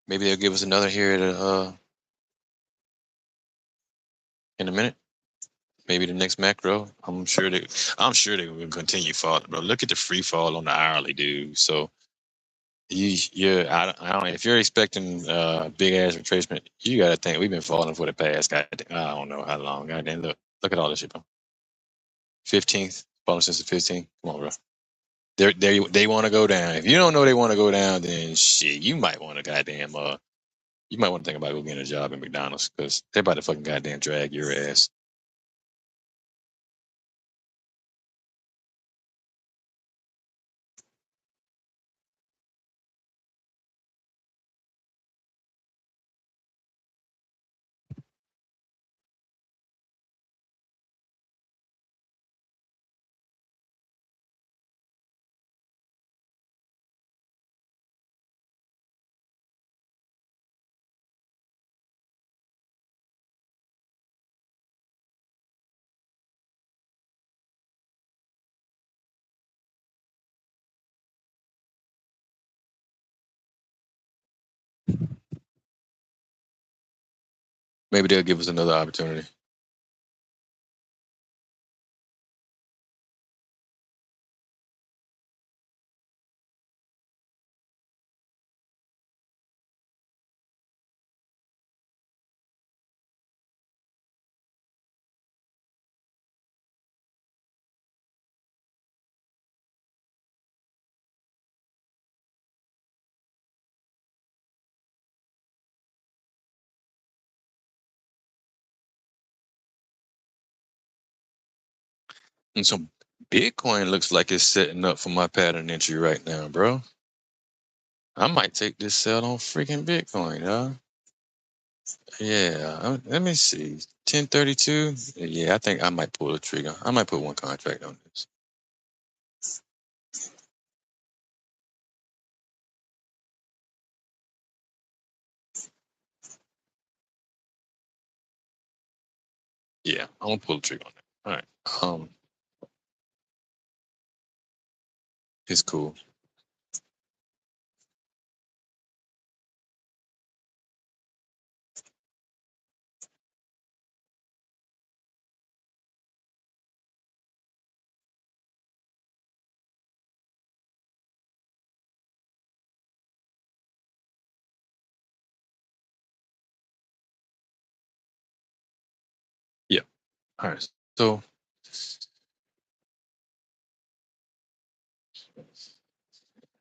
maybe they'll give us another here in a minute. maybe the next macro. I'm sure they will continue falling, bro. Look at the free fall on the hourly, dude. So I don't, if you're expecting big ass retracement, you gotta think we've been falling for the past. I don't know how long. Goddamn, look at all this shit, bro. 15th, falling since the 15th. Come on, bro. They want to go down. If you don't know they want to go down, then shit, you might want to goddamn you might want to think about go getting a job at McDonald's because they're about to fucking goddamn drag your ass. Maybe they'll give us another opportunity. And so Bitcoin looks like it's setting up for my pattern entry right now, bro. I might take this sell on freaking Bitcoin, huh? Yeah, let me see. 1032. Yeah, I think I might pull the trigger. I might put one contract on this. Yeah, I'm gonna pull the trigger on that. All right. It's cool. Yeah. All right. So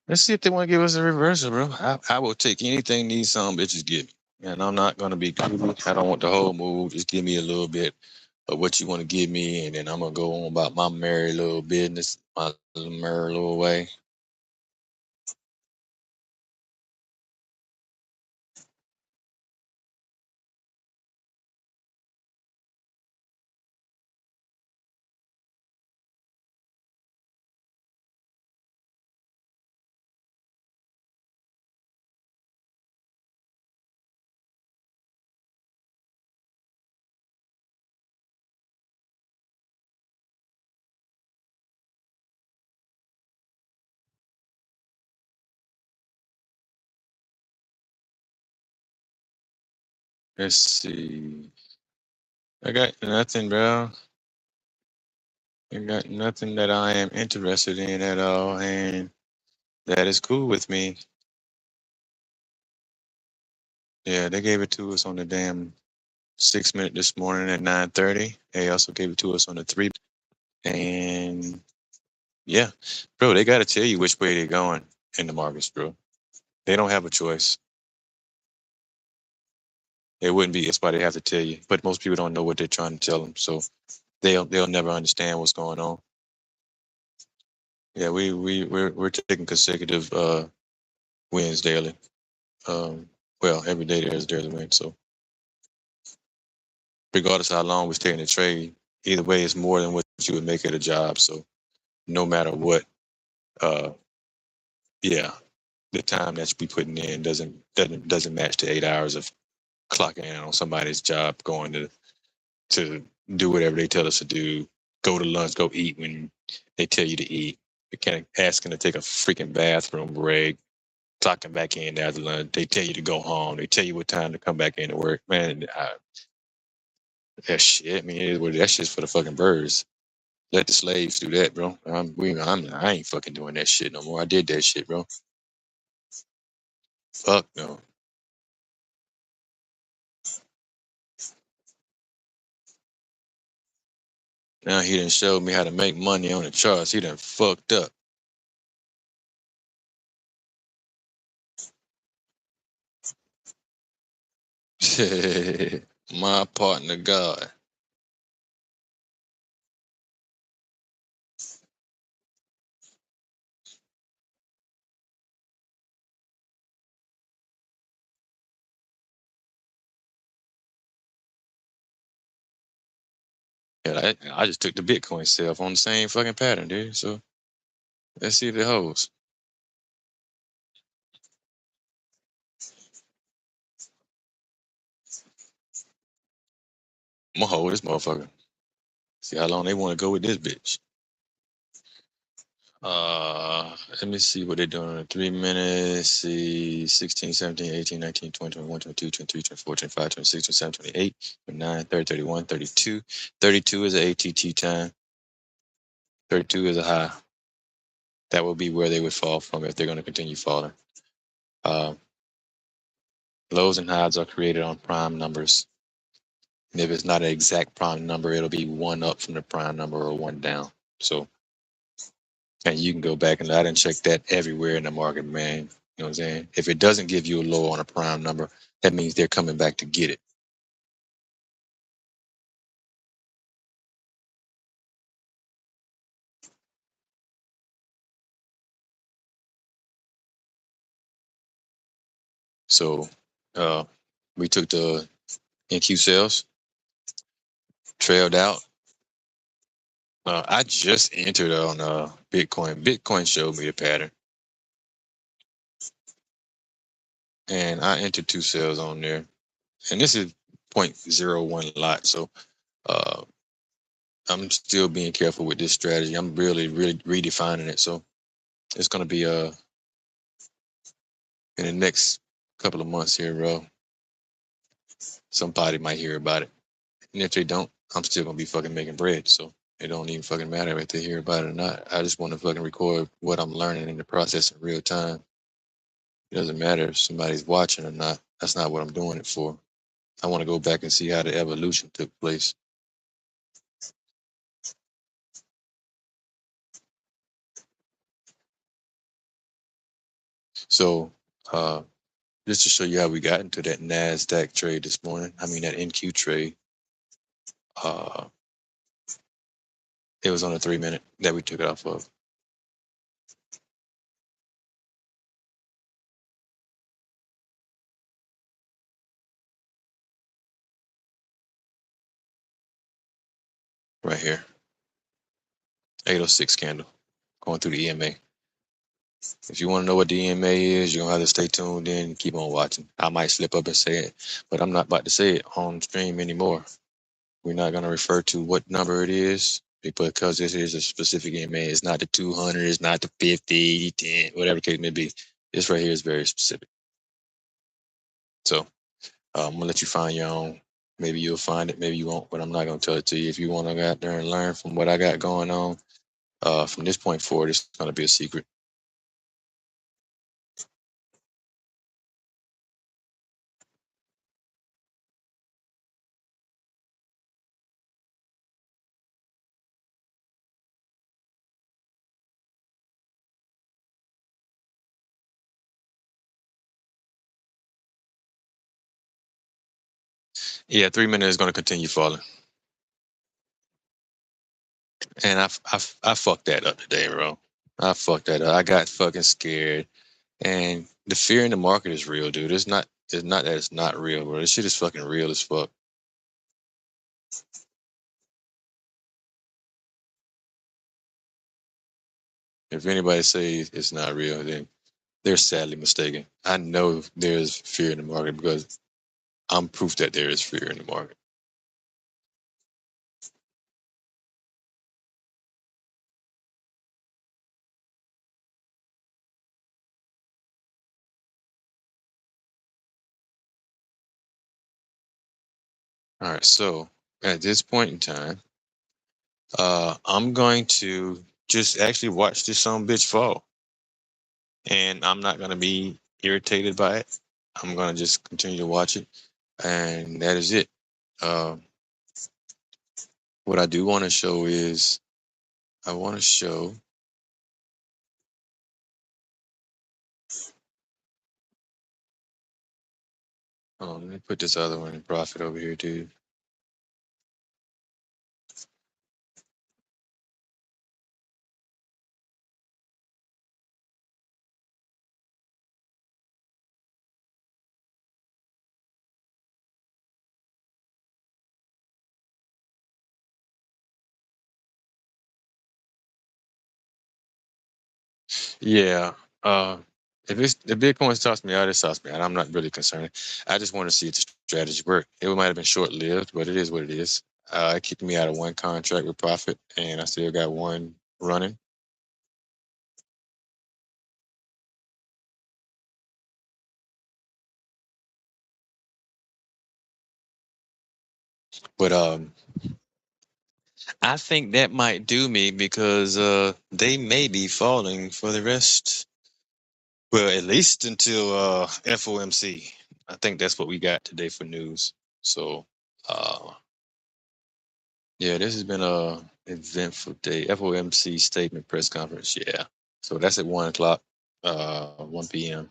let's see if they want to give us a reversal, bro. I will take anything these some bitches give me. And I'm not gonna be greedy. I don't want the whole move. Just give me a little bit of what you want to give me, and then I'm gonna go on about my merry little business, my merry little way. Let's see. I got nothing, bro. I got nothing that I am interested in at all, and that is cool with me. Yeah, they gave it to us on the damn 6 minute this morning at 9:30. They also gave it to us on the 3, and yeah, bro, they got to tell you which way they're going in the markets, bro. They don't have a choice. It wouldn't be. It's why they have to tell you. But most people don't know what they're trying to tell them, so they'll never understand what's going on. Yeah, we're taking consecutive wins daily. Well, every day there's a win. So regardless of how long we're taking the trade, either way, it's more than what you would make at a job. So no matter what, uh, yeah, the time that you be putting in doesn't match the 8 hours of clocking in on somebody's job, going to do whatever they tell us to do, go to lunch, go eat when they tell you to eat. You're kind of asking to take a freaking bathroom break, clocking back in after lunch. They tell you to go home. They tell you what time to come back into work. Man, That shit. I mean, it is what that shit's for the fucking birds. Let the slaves do that, bro. I ain't fucking doing that shit no more. I did that shit, bro. Fuck no. Now he done showed me how to make money on the charts. He done fucked up. My partner, God. Yeah, I just took the Bitcoin self on the same fucking pattern, dude. So let's see if it holds. I'm gonna hold this motherfucker. See how long they want to go with this bitch. Let me see what they're doing in 3 minutes. See 16, 17, 18, 19, 20, 21, 22, 23, 24, 25, 26, 27, 28, 29, 30, 31, 32. 32 is an ATT time. 32 is a high. That would be where they would fall from if they're going to continue falling. Lows and highs are created on prime numbers. And if it's not an exact prime number, it'll be one up from the prime number or one down. So, and you can go back and I didn't check that everywhere in the market, man. You know what I'm saying? If it doesn't give you a low on a prime number, that means they're coming back to get it. So, we took the NQ sales, trailed out. I just entered on Bitcoin. Bitcoin showed me the pattern, and I entered two sales on there. And this is 0.01 lot. So I'm still being careful with this strategy. I'm really redefining it. So it's going to be in the next couple of months here, bro. Somebody might hear about it. And if they don't, I'm still going to be fucking making bread. So it don't even fucking matter if they hear about it or not. I just want to fucking record what I'm learning in the process in real time. It doesn't matter if somebody's watching or not. That's not what I'm doing it for. I want to go back and see how the evolution took place. So, just to show you how we got into that NASDAQ trade this morning, I mean, that NQ trade, uh, it was on a 3 minute that we took it off of. Right here, 806 candle going through the EMA. If you want to know what the EMA is, you're going to have to stay tuned in and keep on watching. I might slip up and say it, but I'm not about to say it on stream anymore. We're not going to refer to what number it is because this is a specific EMA. It's not the 200, it's not the 50, 10, whatever case may be. This right here is very specific. So I'm going to let you find your own. Maybe you'll find it, maybe you won't, but I'm not going to tell it to you. If you want to go out there and learn from what I got going on, from this point forward, it's going to be a secret. Yeah, 3 minutes is going to continue falling. And I fucked that up today, bro. I fucked that up. I got fucking scared. And the fear in the market is real, dude. It's not that it's not real, bro. This shit is fucking real as fuck. If anybody says it's not real, then they're sadly mistaken. I know there's fear in the market because I'm proof that there is fear in the market. All right, so at this point in time, I'm going to just actually watch this some bitch fall, and I'm not gonna be irritated by it. I'm gonna just continue to watch it, and that is it. Uh, what I do want to show is I want to show. Let me put this other one in profit over here too. Yeah. Uh, if Bitcoin stops me out, it stops me out. I'm not really concerned. I just want to see if the strategy work. It might have been short lived, but it is what it is. It kicked me out of one contract with profit, and I still got one running. But I think that might do me because they may be falling for the rest. Well, at least until FOMC. I think that's what we got today for news. So, yeah, this has been a eventful day. FOMC statement press conference. Yeah. So that's at 1 o'clock, 1 p.m.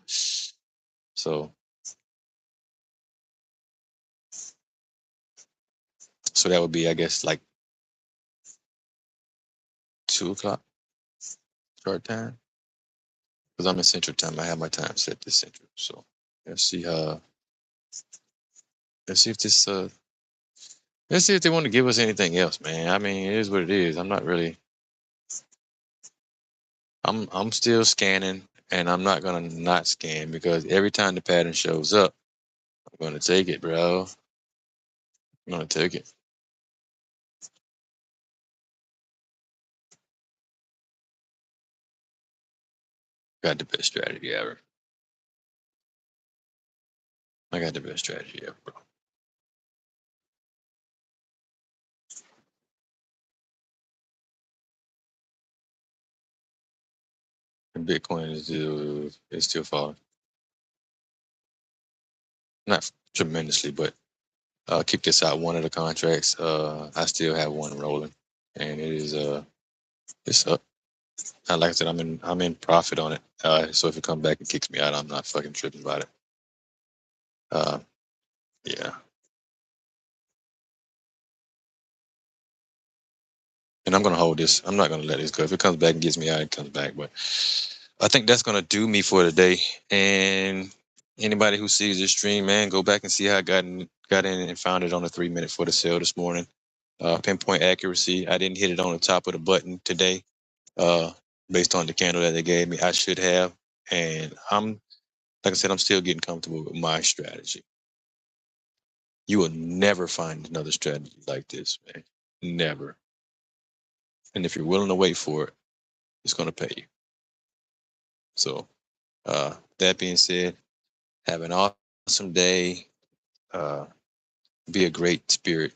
So, so that would be, I guess, like 2 o'clock start time. Because I'm in Central Time. I have my time set to Central. So let's see. Let's see if this. Let's see if they want to give us anything else, man. I mean, it is what it is. I'm not really. I'm still scanning, and I'm not gonna not scan because every time the pattern shows up, I'm gonna take it, bro. I'm gonna take it. Got the best strategy ever. I got the best strategy ever, bro. And Bitcoin is still falling. Not tremendously, but keep this out. One of the contracts, I still have one rolling, and it is it's up. Like I said, I'm in profit on it. So if it comes back and kicks me out, I'm not fucking tripping about it. Uh, yeah. And I'm gonna hold this. I'm not gonna let this go. If it comes back and gets me out, it comes back. But I think that's gonna do me for today. And anybody who sees this stream, man, go back and see how I got in and found it on a 3 minute for the sale this morning. Pinpoint accuracy. I didn't hit it on the top of the button today, uh, based on the candle that they gave me. I should have. And like I said, I'm still getting comfortable with my strategy. You will never find another strategy like this, man. Never. And if you're willing to wait for it, it's gonna pay you. So that being said, have an awesome day. Uh, be a great spirit.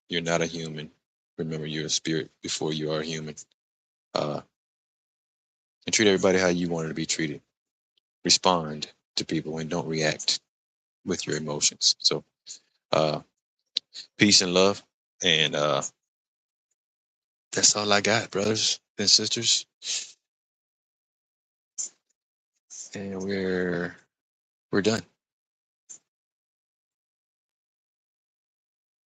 You're not a human. Remember, you're a spirit before you are a human. Uh, and treat everybody how you want to be treated. Respond to people and don't react with your emotions. So, uh, peace and love. And that's all I got, brothers and sisters. And we're done.